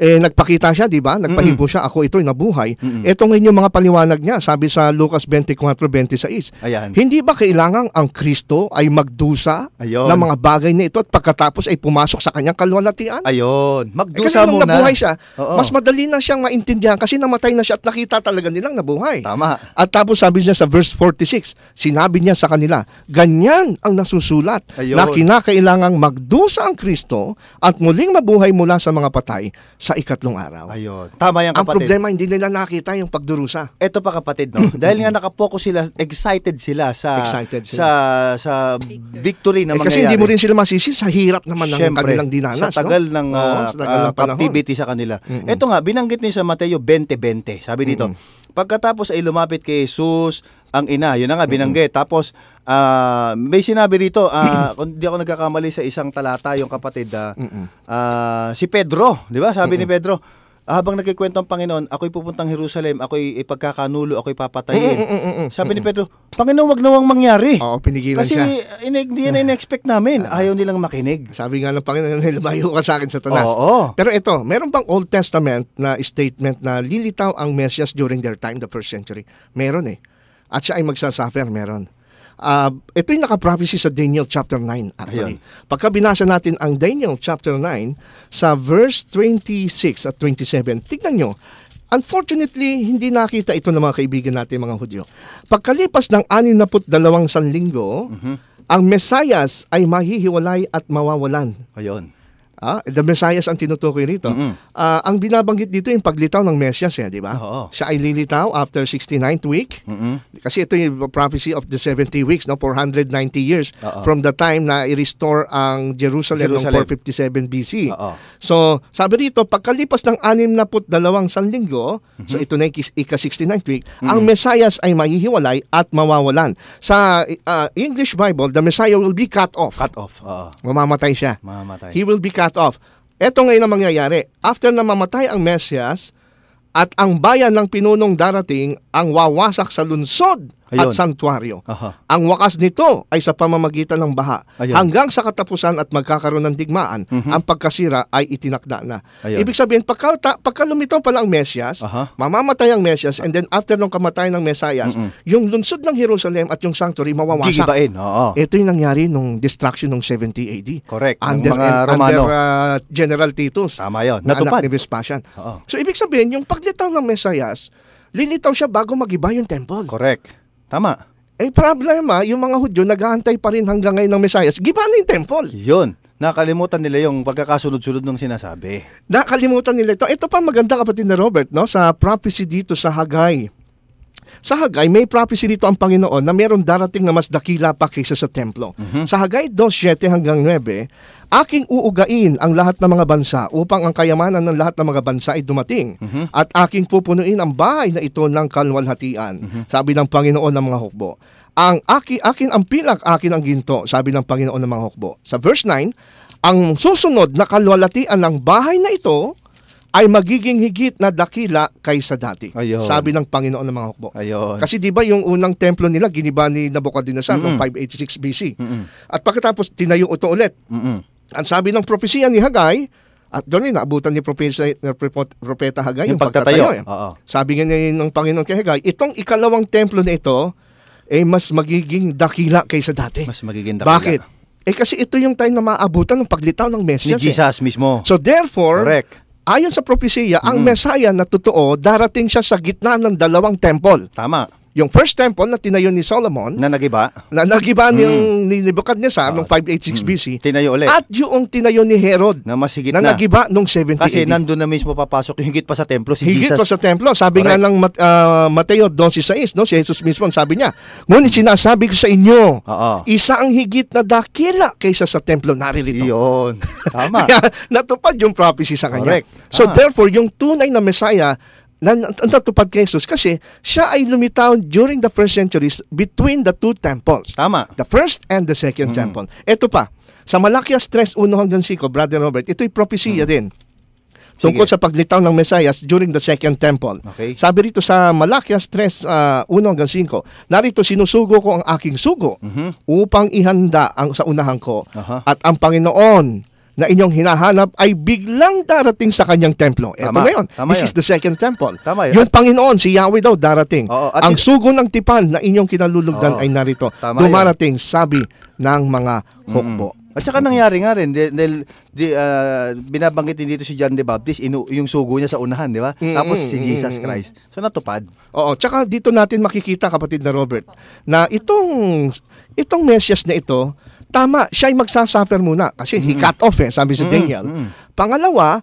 nagpakita siya, di ba? Nagpahipo siya, ako ito'y nabuhay. Ito ngayon yung mga paliwanag niya, sabi sa Lucas 24:26. Ayan. Hindi ba kailangan ang Kristo ay magdusa Ayun. ng mga bagay na ito at pagkatapos ay pumasok sa kanyang kaluwalhatian? Ayun. Kasi Magdusa nung muna. nabuhay siya, Oo. mas madali na siyang maintindihan kasi namatay na siya at nakita talaga nilang nabuhay. Tama. At tapos sabi niya sa verse 46, sinabi niya sa kanila, ganyan ang nasusulat Ayun. na kinakailangang magdusa ang Kristo at muling mabuhay mula sa mga patay sa ikatlong araw. Ayun. Tama yan, Ang kapatid. problema, hindi nila nakita yung pagdurusa. Ito pa kapatid, no? Dahil nga nakapokus sila, excited sila sa sa victory na mangyayari. Kasi hindi mo rin sila masisi sa hirap naman ng Siyempre, kanilang dinanas. sa tagal ng Oo, sa tagal ng panahon. captivity sa kanila. Ito nga, binanggit ni sa Mateo 20:20. Sabi dito, pagkatapos ay lumapit kay Jesus, ang ina, yun na nga, binanggit. Tapos, may sinabi dito, kung di ako nagkakamali sa isang talata, yung kapatid, si Pedro, di ba? Sabi ni Pedro, habang nagkikwento ang Panginoon, ako'y pupuntang Jerusalem, ako'y ipagkakanulo, ako'y papatayin. Sabi ni Pedro, Panginoon, wag nawang mangyari. Oo, pinigilan Kasi siya. hindi yan in-expect namin. Ayaw nilang makinig. Sabi nga ng Panginoon, lumayo ka sa akin, Satanas. Oo. Pero ito, meron bang Old Testament na statement na lilitaw ang Mesias during their time, the first century? Meron eh. At siya ay magsasuffer, meron. Ito yung naka-prophecy sa Daniel chapter 9 actually. Pagka binasa natin ang Daniel chapter 9 sa verse 26 at 27, tignan nyo, unfortunately, hindi nakita ito ng mga kaibigan natin mga Hudyo. Pagkalipas ng 62 sanlinggo, ang Mesayas ay mahihiwalay at mawawalan. Ayun. The Messias ang tinutukoy rito. Ang binabanggit dito yung paglitaw ng Mesias, di ba? Oo. Siya ay lilitaw after 69th week. Kasi ito yung prophecy of the 70 weeks, no? 490 years from the time na i-restore ang Jerusalem noong 457 BC. So, sabi rito, pagkalipas ng 62 sanlinggo, so ito na yung ika-69th week, ang Messias ay mahihiwalay at mawawalan. Sa English Bible, the Messiah will be cut off. Cut off. Oo. Mamamatay siya. Mamamatay. He will be cut off. Ito ngayon ang mangyayari. After na mamatay ang Mesias at ang bayan ng pinunong darating ang wawasak sa lunsod at Ayun. santuaryo. Aha. Ang wakas nito ay sa pamamagitan ng baha. Ayun. Hanggang sa katapusan at magkakaroon ng digmaan, ang pagkasira ay itinakda na. Ayun. Ibig sabihin, pagka lumitaw pala ang Mesias, Aha. mamamatay ang Mesias, and then after nung kamatayan ng Mesias, yung lunsod ng Jerusalem at yung sanctuary mawawasak. Gigibain. Oo. Ito yung nangyari nung destruction ng 70 AD. Correct. Ng Under, mga Romano. under General Titus. Tama yun. Na Natupad. anak ni Vespasian. Oo. So, ibig sabihin, yung paglitaw ng Mesayas, lilitaw siya bago magiba yung temple. Correct. Tama. Problema, yung mga Hudyo nag-aantay pa rin hanggang ngayon ng Mesayas. Giba na yung temple. Yun. Nakalimutan nila yung pagkakasunod-sunod ng sinasabi. Nakalimutan nila ito. Ito pa maganda, kapatid na Robert, no? Sa prophecy dito sa Haggai. Sa Haggai, may prophecy dito ang Panginoon na meron darating na mas dakila pa kaysa sa templo. Sa Haggai 2:7 hanggang 9, aking uugain ang lahat ng mga bansa upang ang kayamanan ng lahat ng mga bansa ay dumating. At aking pupunuin ang bahay na ito ng kalwalhatian. Sabi ng Panginoon ng mga hukbo. Akin ang pilak, akin ang ginto, sabi ng Panginoon ng mga hukbo. Sa verse 9, ang susunod na kalwalhatian ng bahay na ito ay magiging higit na dakila kaysa dati. Ayun. Sabi ng Panginoon ng mga hukbo. Ayun. Kasi di ba yung unang templo nila, giniba ni Nabucodonosor noong 586 BC. At pagkatapos, tinayo ito ulit. Ang sabi ng propesya ni Hagay, at doon rin, naabutan ni Propeta Hagay yung pagtatayo. Sabi nga ng Panginoon kay Hagay, itong ikalawang templo na ito, mas magiging dakila kaysa dati. Mas magiging dakila. Bakit? Kasi ito yung time na maabutan ng paglitaw ng Mesyas. Ni Jesus mismo. So therefore, Correct. Ayon sa propesya, ang Messiah na totoo, darating siya sa gitna ng dalawang temple. Tama. Yung first temple na tinayo ni Solomon, Na nagiba. ni Nebuchadnezzar noong 586 BC, Tinayo ulit. at yung tinayo ni Herod, Na mas higit na na. nagiba noong 70 Kasi AD. nandun na mismo papasok yung higit pa sa templo si Higit Jesus. pa sa templo. Sabi nga ng Mateo 12:6, no? Si Jesus mismo ang sabi niya, ngunit sinasabi ko sa inyo, isa ang higit na dakila kaysa sa templo naririto. Iyon. Tama. Kaya natupad yung prophecy sa kanya. Correct. So therefore, yung tunay na Messiah na natupad kay Jesus kasi siya ay lumitaw during the first centuries between the two temples. Tama. The first and the second temple. Ito pa, sa Malakias 3:1-5, Brother Robert, ito'y propesya din. Tungkol sa paglitaw ng Messiah during the second temple. Okay. Sabi rito sa Malakias 3:1-5, narito sinusugo ko ang aking sugo upang ihanda ang sa unahan ko at ang Panginoon na inyong hinahanap ay biglang darating sa kanyang templo. Ito Tama. na yun. Tama This yun. is the second temple. Tama yun. Yung Panginoon, si Yahweh daw darating. Oo, at ang sugo ng tipan na inyong kinalulugdan ay narito. Tama Dumarating, sabi ng mga hukbo. At saka nangyari nga rin, dahil binabanggit din dito si John the Baptist, yung sugo niya sa unahan, di ba? Tapos si Jesus Christ. So natupad. Oo, tsaka dito natin makikita, kapatid na Robert, na itong Mesias na ito, tama, siya ay magsasuffer muna kasi he cut off sabi sa Daniel. Pangalawa,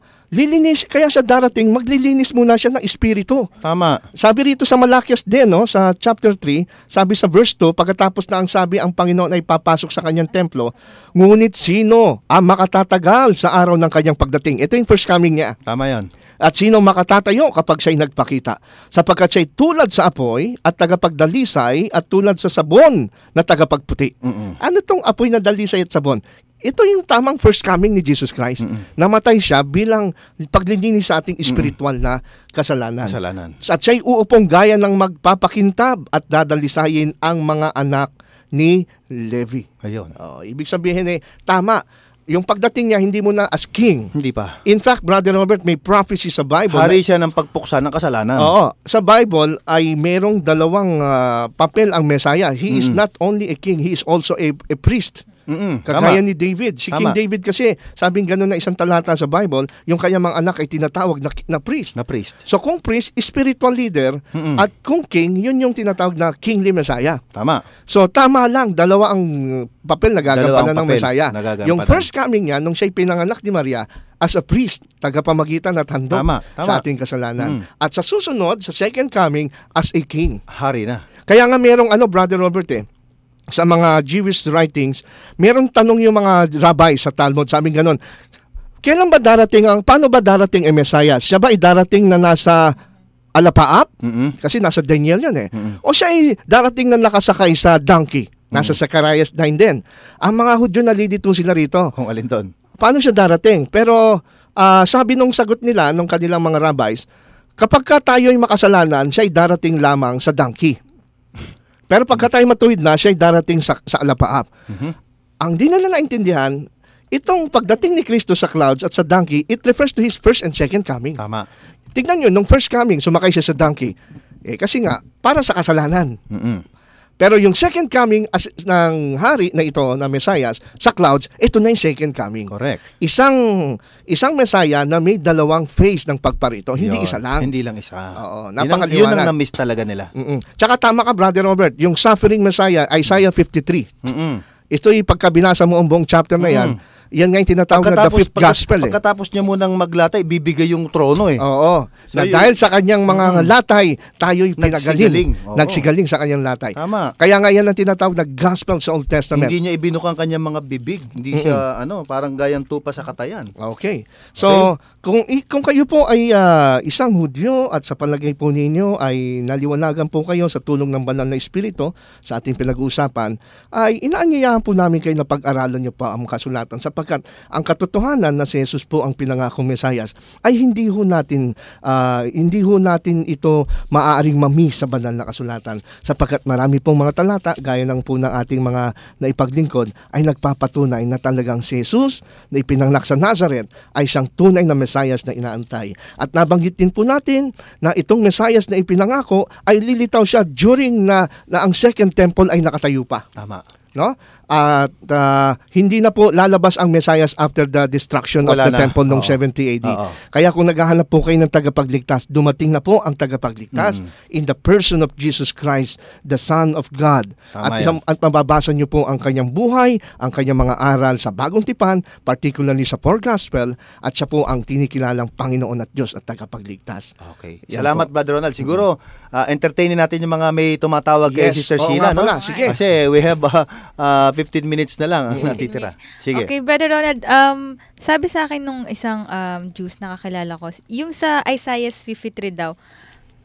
kaya sa darating, maglilinis muna siya ng espiritu. Tama. Sabi rito sa Malakias din, no, sa chapter 3, sabi sa verse 2, pagkatapos na ang sabi ang Panginoon ay papasok sa kanyang templo, ngunit sino ang makatatagal sa araw ng kanyang pagdating? Ito yung first coming niya. Tama yan. At sino makatatayo kapag siya'y nagpakita? Sapagkat siya'y tulad sa apoy at tagapagdalisay at tulad sa sabon na tagapagputi. Ano tong apoy na dalisay at sabon? Ito yung tamang first coming ni Jesus Christ. Namatay siya bilang paglilinis sa ating spiritual na kasalanan. At siya'y uupong gaya ng magpapakintab at dadalisayin ang mga anak ni Levi. Ayun. Ibig sabihin tama. Yung pagdating niya, hindi mo na as king. Hindi pa. In fact, Brother Robert, may prophecy sa Bible. Hari siya ng pagpuksa ng kasalanan. Oo. Sa Bible ay merong dalawang papel ang Messiah. He is not only a king, he is also a priest. Kagaya ni David. Si King David kasi, sabing gano'n na isang talata sa Bible, yung kanyang mga anak ay tinatawag na priest. Na priest. So kung priest, spiritual leader, at kung king, yun yung tinatawag na kingly Messiah. Tama. So tama lang, dalawa ang papel na gagampanan ng Messiah. Yung first coming niya, nung siya'y pinanganak ni Maria, as a priest, tagapamagitan at handog sa ating kasalanan. At sa susunod, sa second coming, as a king. Hari na. Kaya nga merong Brother Robert sa mga Jewish writings, merong tanong yung mga rabbi sa Talmud, sabing ganon, paano ba darating ang Messiah? Siya ba ay darating na nasa alapaap? Kasi nasa Daniel yan O siya ay darating na nakasakay sa donkey? Nasa Zacarias 9 din. Ang mga Hudyo nalilito sila rito. Kung alin doon. Paano siya darating? Pero sabi nung sagot nila, nung kanilang mga rabbis, kapag tayo ay makasalanan, siya ay darating lamang sa donkey. Pero pagka tayo matuwid na, siya ay darating sa alapaap. Ang di nila naintindihan, itong pagdating ni Kristo sa clouds at sa donkey, it refers to His first and second coming. Tama. Tignan nyo, nung first coming, sumakay siya sa donkey. Kasi nga, para sa kasalanan. Pero yung second coming ng hari na ito, na Messiah, sa clouds, ito na yung second coming. Correct. Isang Messiah na may dalawang face ng pagparito, hindi isa lang. Hindi lang isa. Oo, napakaliwanag. Yun ang na-miss talaga nila. Tsaka tama ka, Brother Robert, yung suffering Messiah, Isaiah 53. Ito yung pagkabinasa mo ang buong chapter na yan, yan nga yung tinatawag na the fifth gospel. Pagkatapos niya munang maglatay, bibigay yung trono Oo. So, dahil sa kanyang mga latay, tayo'y pinagaling. Nagsigaling sa kanyang latay. Tama. Kaya nga yan ang tinatawag na gospel sa Old Testament. Hindi niya ibinuk ang kanyang mga bibig. Hindi siya, parang gayang tupa sa katayan. Okay. So, kung kayo po ay isang Hudyo at sa palagay po ninyo ay naliwanagan po kayo sa tulong ng banal na Espiritu sa ating pinag-uusapan, ay inaanyayahan po namin kayo na pag-aralan niyo pa ang kasulatan sa sapagkat ang katotohanan na si Jesus po ang pinangakong Mesayas ay hindi ho natin ito maaaring ma-miss sa banal na kasulatan, sapagkat marami pong mga talata gaya ng po ng ating mga naipaglingkod ay nagpapatunay na talagang si Jesus na ipinanganak sa Nazareth ay siyang tunay na Mesayas na inaantay. At nabanggit din po natin na itong Mesayas na ipinangako ay lilitaw siya during na ang Second Temple ay nakatayo pa. Tama. No? At hindi na po lalabas ang Mesayas after the destruction Wala of the na. temple noong Oo. 70 AD. Oo. Kaya kung naghahanap po kayo ng tagapagligtas, dumating na po ang tagapagligtas in the person of Jesus Christ, the Son of God. Tama At mababasa niyo po ang kanyang buhay, ang kanyang mga aral sa Bagong Tipan, particularly sa Four Gospel, at siya po ang tinikilalang Panginoon at Diyos at tagapagligtas. Okay. Yan Salamat, po. Brother Ronald. Siguro, entertainin natin yung mga may tumatawag kay Yes. Sister Oo Sheila, nga no? pala. Sige. Kasi we have 15 minutes na lang ang natitira. Sige. Okay, Brother Ronald, sabi sa akin nung isang Jews na kakilala ko, yung sa Isaiah 53 daw,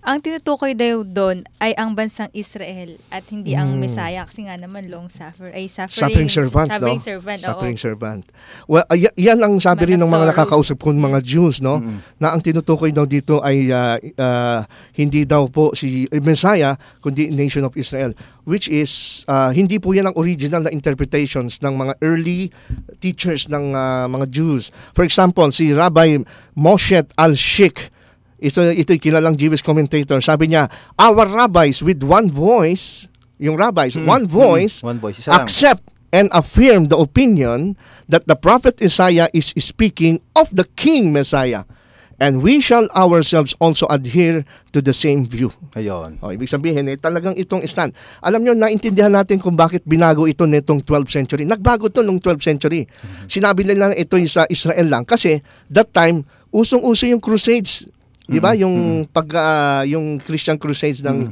ang tinutukoy daw doon ay ang bansang Israel at hindi ang Messiah kasi nga naman Suffering servant, suffering no? servant, oo. Suffering servant. Well, yan ang sabi rin ng mga Sorrows. nakakausap kong mga Jews, no? Na ang tinutukoy daw dito ay hindi daw po si Messiah, kundi Nation of Israel. Which is, hindi po yan ang original na interpretations ng mga early teachers ng mga Jews. For example, si Rabbi Moshe Al-Sheikh, ito'y kilalang Jewish commentator, sabi niya, our rabbis with one voice, yung rabbis, one voice, One voice. Isa lang. accept and affirm the opinion that the prophet Isaiah is speaking of the King Messiah. And we shall ourselves also adhere to the same view. Ayun. Ibig sabihin, talagang itong stand. Alam nyo, naintindihan natin kung bakit binago ito nitong 12th century. Nagbago ito nung 12th century. Sinabi nila ito sa Israel lang kasi that time, usong-uso yung crusades. Di ba? Yung yung Christian crusades ng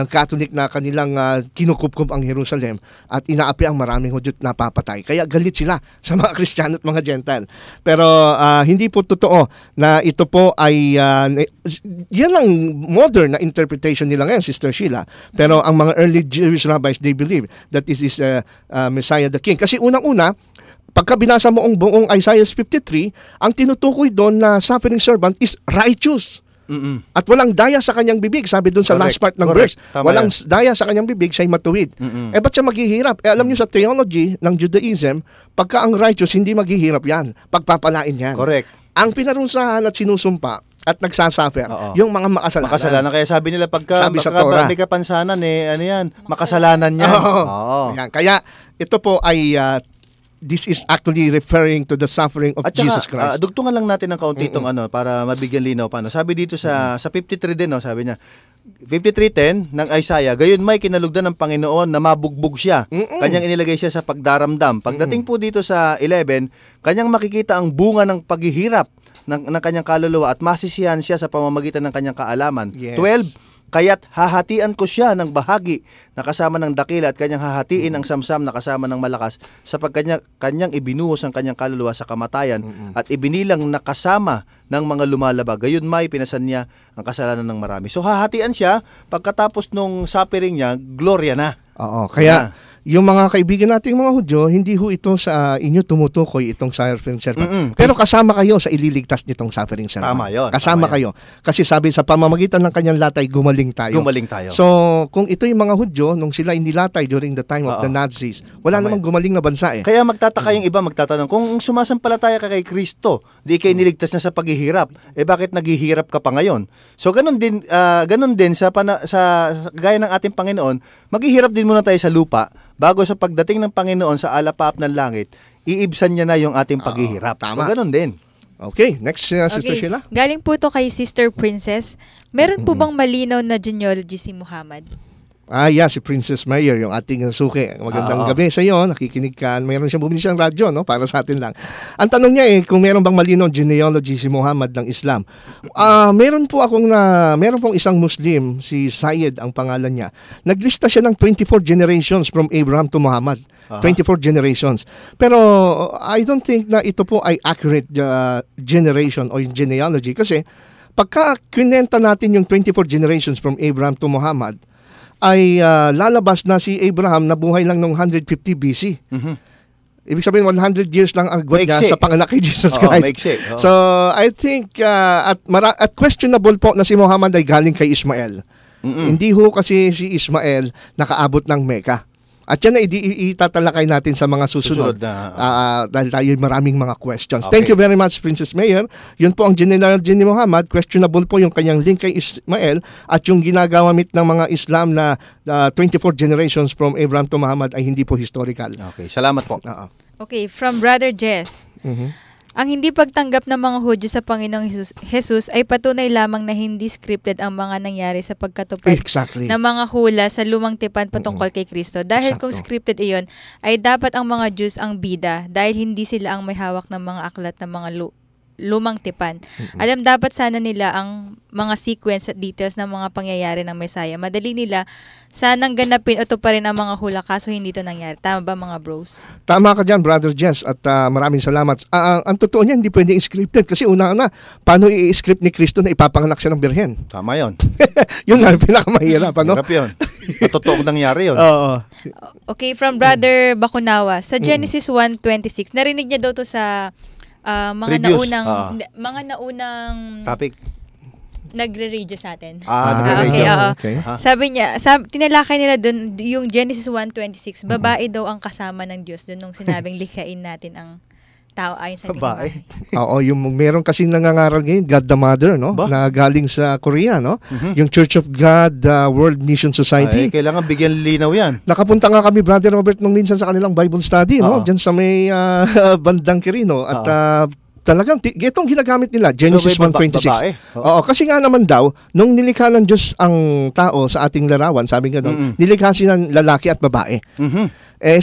Catholic na kanilang kinukupkup ang Jerusalem at inaapi ang maraming Hudyo na napapatay. Kaya galit sila sa mga Kristiyano at mga Gentile. Pero hindi po totoo na ito po ay yan ang modern na interpretation nila ngayon, Sister Sheila. Pero ang mga early Jewish rabbis, they believe that this is Messiah the King. Kasi unang-una, pagka binasa mo ang buong Isaiah 53, ang tinutukoy doon na suffering servant is righteous. At walang daya sa kanyang bibig, sabi doon sa Correct. last part ng Correct. verse. Tama Walang yan. daya sa kanyang bibig, siya'y matuwid. Ba't siya maghihirap? Alam niyo sa theology ng Judaism, pagka ang righteous, hindi maghihirap yan. Pagpapalain yan. Correct. Ang pinarusahan at sinusumpa at nagsasuffer, Oo. yung mga makasalanan. Makasalanan. Kaya sabi nila pagka Sabi sa Torah. may kapansanan, ano yan? Makasalanan yan. Oo. Ayan. Kaya ito po ay this is actually referring to the suffering of At Jesus saka, Christ. dugtungan lang natin ng kaunti itong para mabigyan linaw pa. No? Sabi dito sa 53 din, no? Sabi niya, 53:10 ng Isaiah, gayon may kinalugdan ng Panginoon na mabugbog siya. Kanyang inilagay siya sa pagdaramdam. Pagdating po dito sa 11, kanyang makikita ang bunga ng paghihirap ng kanyang kaluluwa at masisiyahan siya sa pamamagitan ng kanyang kaalaman. Yes. 12, kaya't hahatian ko siya ng bahagi na kasama ng dakila at kanyang hahatiin ang samsam na kasama ng malakas sapagkat kanyang ibinuhos ang kanyang kaluluwa sa kamatayan at ibinilang na kasama ng mga lumalabag. Gayon may pinasan niya ang kasalanan ng marami. So hahatian siya, pagkatapos nung suffering niya, gloria na. Oo, kaya yung mga kaibigan nating mga Hudyo, hindi ho ito sa inyo tumutukoy itong suffering servant. Pero kasama kayo sa ililigtas nitong suffering servant. Tama yun. Kasama Tama kayo. Kasi sabi sa pamamagitan ng kanyang latay, gumaling tayo. Gumaling tayo. So, kung ito yung mga Hudyo, nung sila inilatay during the time of the Nazis, wala namang gumaling na bansa eh. Kaya magtataka yung iba, magtatanong, kung sumasampalataya ka kay Kristo, di kayo niligtas na sa paghihirap, bakit naghihirap ka pa ngayon? So, ganun din sa gaya ng ating Panginoon, maghihirap din muna tayo sa lupa, bago sa pagdating ng Panginoon sa alapaap ng langit, iibsan niya na yung ating paghihirap. Tama. So, ganun din. Okay, next Sister Sheila. Galing po to kay Sister Princess. Meron po bang malinaw na genealogy si Muhammad? Yeah, si Princess Mayer, yung ating suki. Magandang gabi sa iyo, nakikinig ka. Mayroon siyang bumili siyang radyo, no? Para sa atin lang. Ang tanong niya kung meron bang malinaw genealogy si Muhammad ng Islam. Meron pong isang Muslim, si Syed ang pangalan niya. Naglista siya ng 24 generations from Abraham to Muhammad. 24 generations. Pero I don't think na ito po ay accurate generation o genealogy kasi pagka kinenta natin yung 24 generations from Abraham to Muhammad, ay lalabas na si Abraham na buhay lang noong 150 BC. Ibig sabihin 100 years lang ang agwat niya Maiksi. sa panganak kay Jesus Oo, Christ. maiksi. Oo. So, I think at questionable po na si Muhammad ay galing kay Ismael. Hindi ho kasi si Ismael nakaabot ng Mecca. At yan na itatalakay natin sa mga susunod. Dahil tayo maraming mga questions. Okay. Thank you very much, Princess Mayor. Yun po ang genealogy ni Muhammad. Questionable po yung kanyang link kay Ismael at yung ginagawamit ng mga Islam na 24 generations from Abraham to Muhammad ay hindi po historical. Okay, salamat po. Okay, from Brother Jess. Ang hindi pagtanggap ng mga Hudyo sa Panginoong Jesus ay patunay lamang na hindi scripted ang mga nangyari sa pagkatupad Exactly. ng mga hula sa lumang tipan patungkol kay Kristo. Dahil kung Eksakto. scripted iyon, ay dapat ang mga Jews ang bida dahil hindi sila ang may hawak ng mga aklat ng mga lumang tipan. Alam dapat sana nila ang mga sequence at details ng mga pangyayari ng Messiah. Madali nila sanang ganapin o tuparin ang mga hula kaso hindi ito nangyari. Tama ba mga bros? Tama ka dyan, Brother Jess, at maraming salamat. Ang totoo niya, hindi pwedeng scripted kasi una-una, paano i-script ni Kristo na ipapanganak siya ng birhen? Tama yun. Yun nga, pinakamahirap, ano? Hirap yun. Totoo nangyari yun. Oo. Okay, from Brother Bakunawa. Sa Genesis 1:26, narinig niya daw to sa mga Previous, naunang Topic. nagre-radio sa atin. Nagre-radio. Okay, oo. Okay. Sabi niya, tinalakay nila doon yung Genesis 1:26, babae daw ang kasama ng Diyos doon nung sinabing likhain natin ang tao ayon sa Babae. Oo, yung meron kasi nangangaral ngayon, God the Mother, no? Ba? Na galing sa Korea, no? Yung Church of God World Mission Ay, Society. kailangan bigyan linaw yan. Nakapunta nga kami, Brother Robert, nung minsan sa kanilang Bible study, no? Oo. Diyan sa may bandang Quirino. At talagang, itong ginagamit nila, Genesis So, may 1:26. babae. Oo, kasi nga naman daw, nung nilikha ng Diyos ang tao sa ating larawan, sabi nga doon, nilikha siya ng lalaki at babae.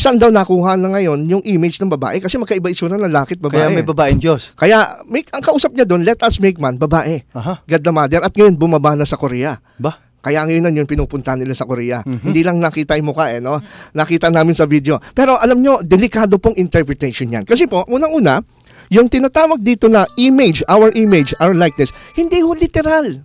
Saan daw nakuha na ngayon yung image ng babae? Kasi magkaiba itsura ng lalaki at babae. Kaya may babaeng Diyos. Kaya ang kausap niya doon, let us make man, babae. God the Mother. At ngayon, bumaba na sa Korea. Ba? Kaya ngayon yun pinupunta nila sa Korea. Hindi lang nakita yung mukha, no? Nakita namin sa video. Pero alam nyo, delikado pong interpretation yan. Kasi po, unang-una, yung tinatawag dito na image, our likeness, hindi ho literal.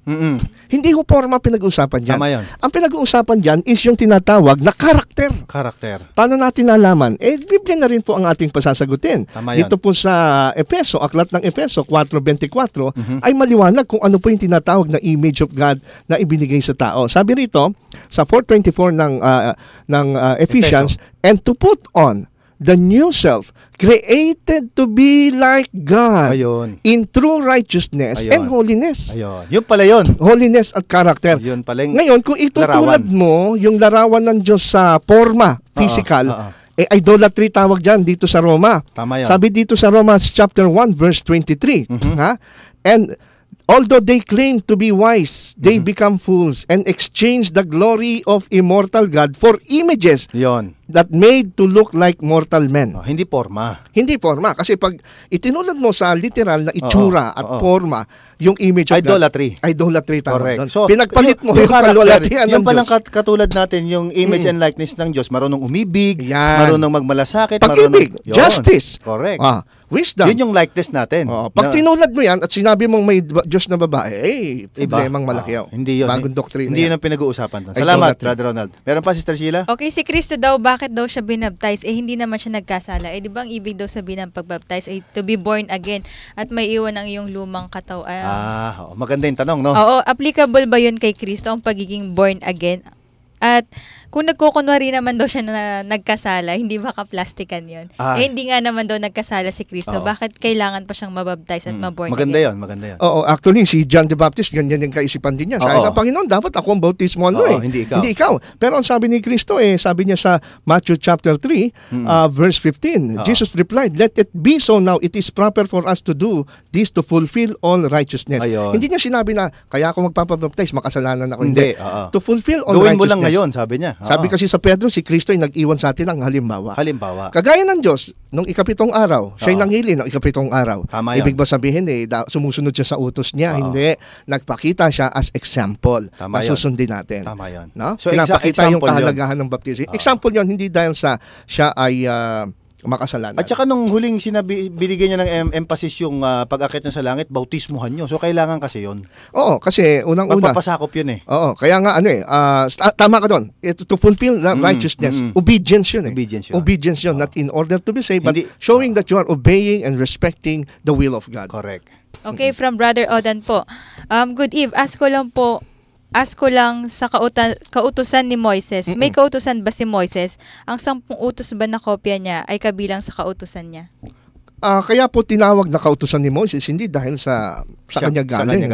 Hindi ho forma pinag-uusapan dyan. Tama yan. Ang pinag-uusapan dyan is yung tinatawag na karakter. Karakter. Paano natin nalaman? Biblia na rin po ang ating pasasagutin. Tama yan. Dito po sa Efeso, aklat ng Efeso 4:24, ay maliwanag kung ano po yung tinatawag na image of God na ibinigay sa tao. Sabi rito, sa 4:24 ng Ephesians, and to put on the new self, created to be like God Ayun. in true righteousness Ayun. and holiness. Ayun. Yun pala yun. Holiness at character. Yun pala yung Ngayon, kung itutulad larawan. mo yung larawan ng Diyos sa forma, physical, idolatry tawag dyan dito sa Roma. Tama yan. Sabi dito sa Romans chapter 1 verse 23, ha? And although they claim to be wise, they become fools and exchange the glory of immortal God for images Yun. that made to look like mortal men. Hindi forma. Hindi forma. Kasi pag itinulad mo sa literal na itsura at Oo. forma, yung image of Idolatry. God. Idolatry. Tawag Correct. doon. So, pinagpalit mo yung character, kalwalatian ng yung palang Diyos. katulad natin, yung image and likeness ng Diyos, marunong umibig, Yan. marunong magmalasakit, Pag-ibig, marunong... Yun. justice. Correct. Wisdom. Yun yung likeness natin. Pag tinulad mo yan at sinabi mong may Diyos na babae, problemang malaki. Hindi yun. Bagong doktrina. Hindi yun yan. ang pinag-uusapan doon. Salamat, Idolatry. Brother Ronald. Meron pa, Sister Sheila? Okay, si Kristo daw, bakit daw siya binaptize? Hindi naman siya nagkasala. Di ba ang ibig daw sabihin ng pagbaptize ay to be born again at may iwan ang iyong lumang katawan. Maganda yung tanong, no? Oo, applicable ba yun kay Kristo ang pagiging born again? At kung nagkukunwari naman daw siya na nagkasala, hindi ba ka-plastikan yun? Hindi nga naman daw nagkasala si Kristo. Oo. Bakit kailangan pa siyang mabaptize at maborn Maganda again? yun, maganda yun. Oo, actually, si John the Baptist, ganyan yung kaisipan din niya. Sabi Oo. sa Panginoon, dapat ako ang bautismo Oo, eh. hindi ikaw. Hindi ikaw. Pero ang sabi ni Kristo, sabi niya sa Matthew chapter 3, verse 15, Jesus replied, let it be so now, it is proper for us to do this to fulfill all righteousness. Ayun. Hindi niya sinabi na, kaya ako magpapabaptize, makasalanan ako. Hindi, oo. To fulfill all Gawin mo righteousness. lang ngayon, sabi niya. Sabi kasi sa Pedro, si Kristo ay nag-iwan sa atin ng halimbawa. Halimbawa. Kagaya ng Diyos, nung ikapitong araw, siya'y Oo. nangili ng ikapitong araw. Tama yun. Ibig ba sabihin, sumusunod siya sa utos niya? Oo. Hindi. Nagpakita siya as example Tama na yun. susundin natin. Tama yun. No? So, Pinapakita yung example yun. kahalagahan ng baptism. Example yun, hindi dahil sa siya ay makasalanan. At saka nung huling binigyan niya ng emphasis yung pag-akit niya sa langit, bautismuhan nyo. So kailangan kasi yun. Oo, kasi unang-una. Magpapasakop yun eh. Oo, kaya nga tama ka doon. To fulfill the righteousness, obedience yun eh. Obedience yun, not in order to be saved, but showing that you are obeying and respecting the will of God. Correct. Okay, from Brother Odan po. Good Eve, ask ko lang sa kautusan ni Moises. May kautusan ba si Moises? Ang 10 utos ba na kopya niya ay kabilang sa kautusan niya? Kaya po tinawag na kautusan ni Moses, hindi dahil sa kanya galing.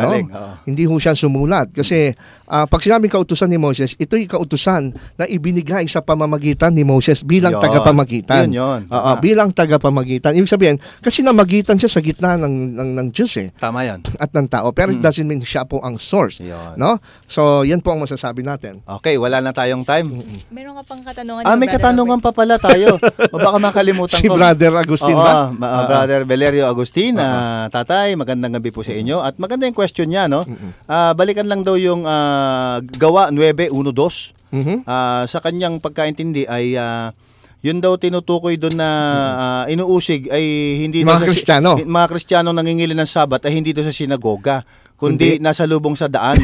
Hindi ho siya sumulat. Kasi pag sinabing kautusan ni Moses, ito yung kautusan na ibinigay sa pamamagitan ni Moses bilang tagapamagitan. Yun. Bilang tagapamagitan. Ibig sabihin, kasi namagitan siya sa gitna ng Diyos eh. Tama yan. At ng tao. Pero it doesn't mean siya po ang source. No? So, yan po ang masasabi natin. Okay, wala na tayong time. Meron ka pang katanungan. May katanungan pa pala tayo. O baka makalimutan ko. Si Brother Agustin ba? Brother Valerio Agustin, tatay, magandang gabi po sa inyo. At maganda yung question niya, no? Balikan lang daw yung Gawa 9:1-2. Sa kanyang pagkaintindi ay yun daw tinutukoy doon na inuusig ay hindi mga Kristiyano. Mga Kristiyano nangingili ng Sabat ay hindi doon sa sinagoga, kundi nasa lubong sa daan.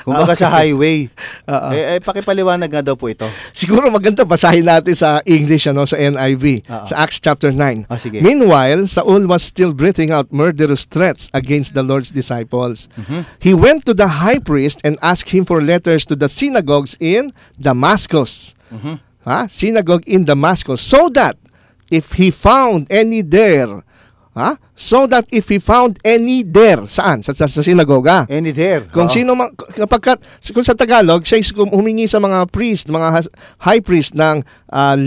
Kumbaga sa highway. Pakipaliwanag nga daw po ito. Siguro maganda basahin natin sa English, sa NIV, sa Acts chapter 9. Meanwhile, Saul was still breathing out murderous threats against the Lord's disciples. He went to the high priest and asked him for letters to the synagogues in Damascus. Synagogue in Damascus, so that if he found any there, saan? Sa sinagoga. Any there. Kung sino kung sa Tagalog, siya humingi sa mga priest, mga high priest ng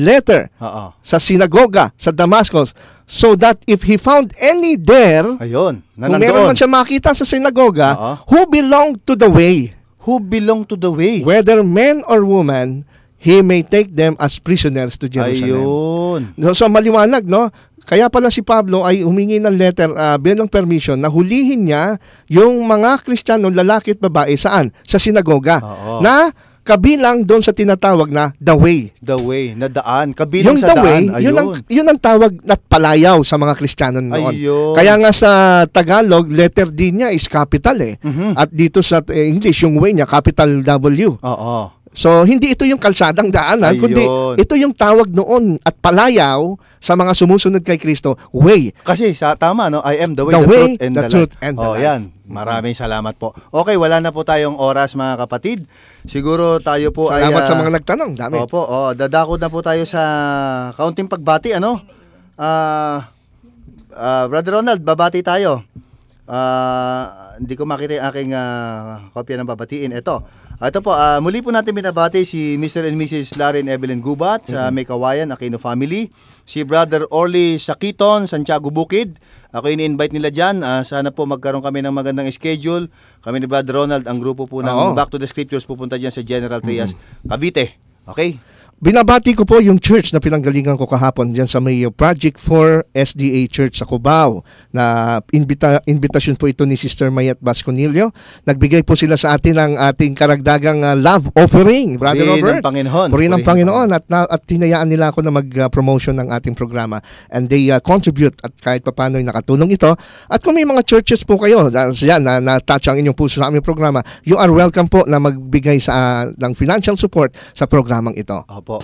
letter sa sinagoga sa Damascus, so that if he found any there, ayun, kung meron man siya makita sa sinagoga, who belonged to the way. Who belonged to the way. Whether man or woman, he may take them as prisoners to Jerusalem. Ayun. So maliwanag, no? Kaya pala si Pablo ay humingi ng letter bilang permission na hulihin niya yung mga Kristiyano, lalaki at babae, saan? Sa sinagoga. Na kabilang doon sa tinatawag na the way. The way, na daan. Kabilang yung sa the daan. Way, yun ang tawag na palayaw sa mga Kristiyano noon. Ayun. Kaya nga sa Tagalog, letter D niya is capital eh. At dito sa English, yung way niya, capital W. So, hindi ito yung kalsadang daanan, kundi ito yung tawag noon at palayaw sa mga sumusunod kay Kristo, way. Kasi tama, no? I am the way, the truth, and the life. Yan. Maraming salamat po. Okay, wala na po tayong oras, mga kapatid. Siguro tayo po salamat sa mga nagtanong. Dami. Opo, dadakod na po tayo sa kaunting pagbati, ano? Brother Ronald, babati tayo. Hindi ko makita yung aking kopya ng babatiin. Ito po, muli po natin binabati si Mr. and Mrs. Laren Evelyn Gubat sa May Kawayan, Aquino family. Si Brother Orly Sakiton, Santiago Bukid. Ako ini-invite nila dyan. Sana po magkaroon kami ng magandang schedule. Kami ni Brother Ronald, ang grupo po ng Back to the Scriptures, pupunta dyan sa General Trias, Cavite. Okay? Binabati ko po yung church na pinanggalingan ko kahapon dyan sa may Project 4 SDA Church sa Cubao na invitation po ito ni Sister Mayet Basconilio. Nagbigay po sila sa atin ng ating karagdagang love offering, Brother Robert. Purihin ng Panginoon. At tinayaan nila ako na mag-promotion ng ating programa. And they contribute at kahit papano ay nakatulong ito. At kung may mga churches po kayo dyan na touch ang inyong puso sa aming programa, you are welcome po na magbigay ng financial support sa programang ito. Opo.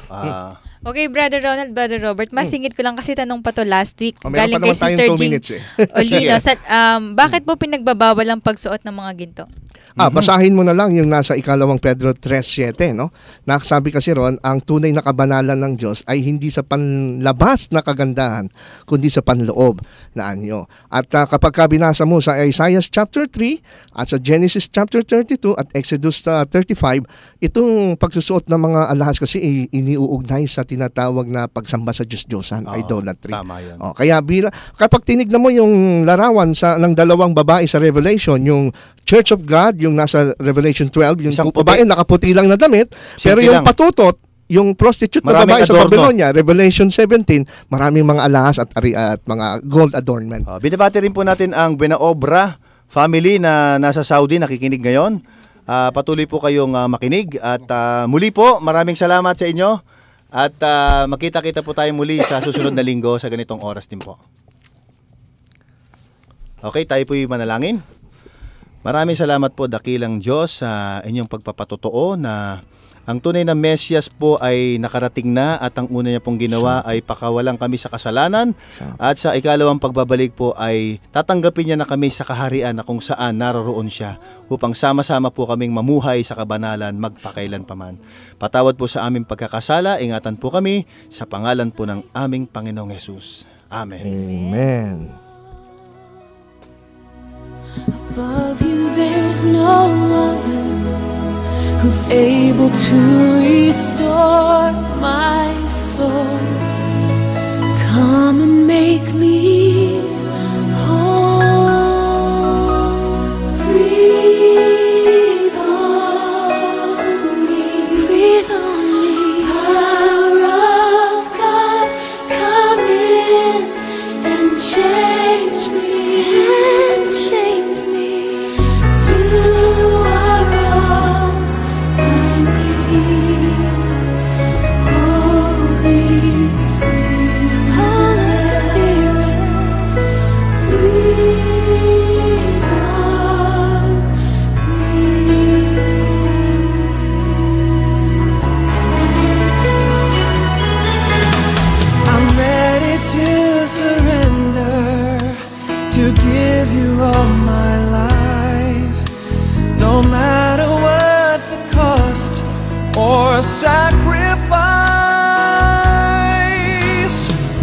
Okay, Brother Ronald, Brother Robert, masingit ko lang kasi tanong pa to last week. Galing kay Sister Jean Olino. Bakit po pinagbabawal ang pagsuot ng mga ginto? Basahin mo na lang yung nasa 2 Pedro 3:7, no? Nakasabi kasi ron, ang tunay na kabanalan ng Diyos ay hindi sa panlabas na kagandahan, kundi sa panloob na anyo. At kapag binasa mo sa Isaiah chapter 3 at sa Genesis chapter 32 at Exodus 35, itong pagsusuot ng mga alahas kasi iniuugnay sa tinatawag na pagsamba sa Diyos-Diyosan, idolatry. Tama yan. Kaya kapag tinignan mo yung larawan ng dalawang babae sa Revelation, yung Church of God, yung nasa Revelation 12, yung babae nakaputi lang na damit, pero yung patutot, yung prostitute na babae sa Babylonia, Revelation 17, maraming mga alahas at mga gold adornment. Binabati rin po natin ang Buena Obra family na nasa Saudi, nakikinig ngayon. Patuloy po kayong makinig at muli po, maraming salamat sa inyo. At makita-kita po tayo muli sa susunod na linggo sa ganitong oras din po. Okay, tayo po'y manalangin. Maraming salamat po, dakilang Diyos, sa inyong pagpapatotoo na ang tunay na Mesyas po ay nakarating na at ang una niya pong ginawa ay pakawalan kami sa kasalanan at sa ikalawang pagbabalik po ay tatanggapin niya na kami sa kaharian na kung saan naroroon siya upang sama-sama po kaming mamuhay sa kabanalan magpakailan paman. Patawad po sa aming pagkakasala, ingatan po kami sa pangalan po ng aming Panginoong Hesus. Amen. Amen. Above you there's no other who's able to restore my soul. Come and make me whole. Breathe on me. Breathe on me. Power of God, come in and change me. And change me. You are all I need. Holy Spirit, Holy Spirit, breathe on me. I'm ready to surrender, to give you all my life, no matter what the cost or sacrifice.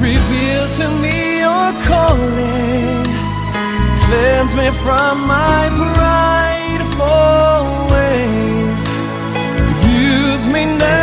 Reveal to me your calling, cleanse me from my prideful ways. Use me now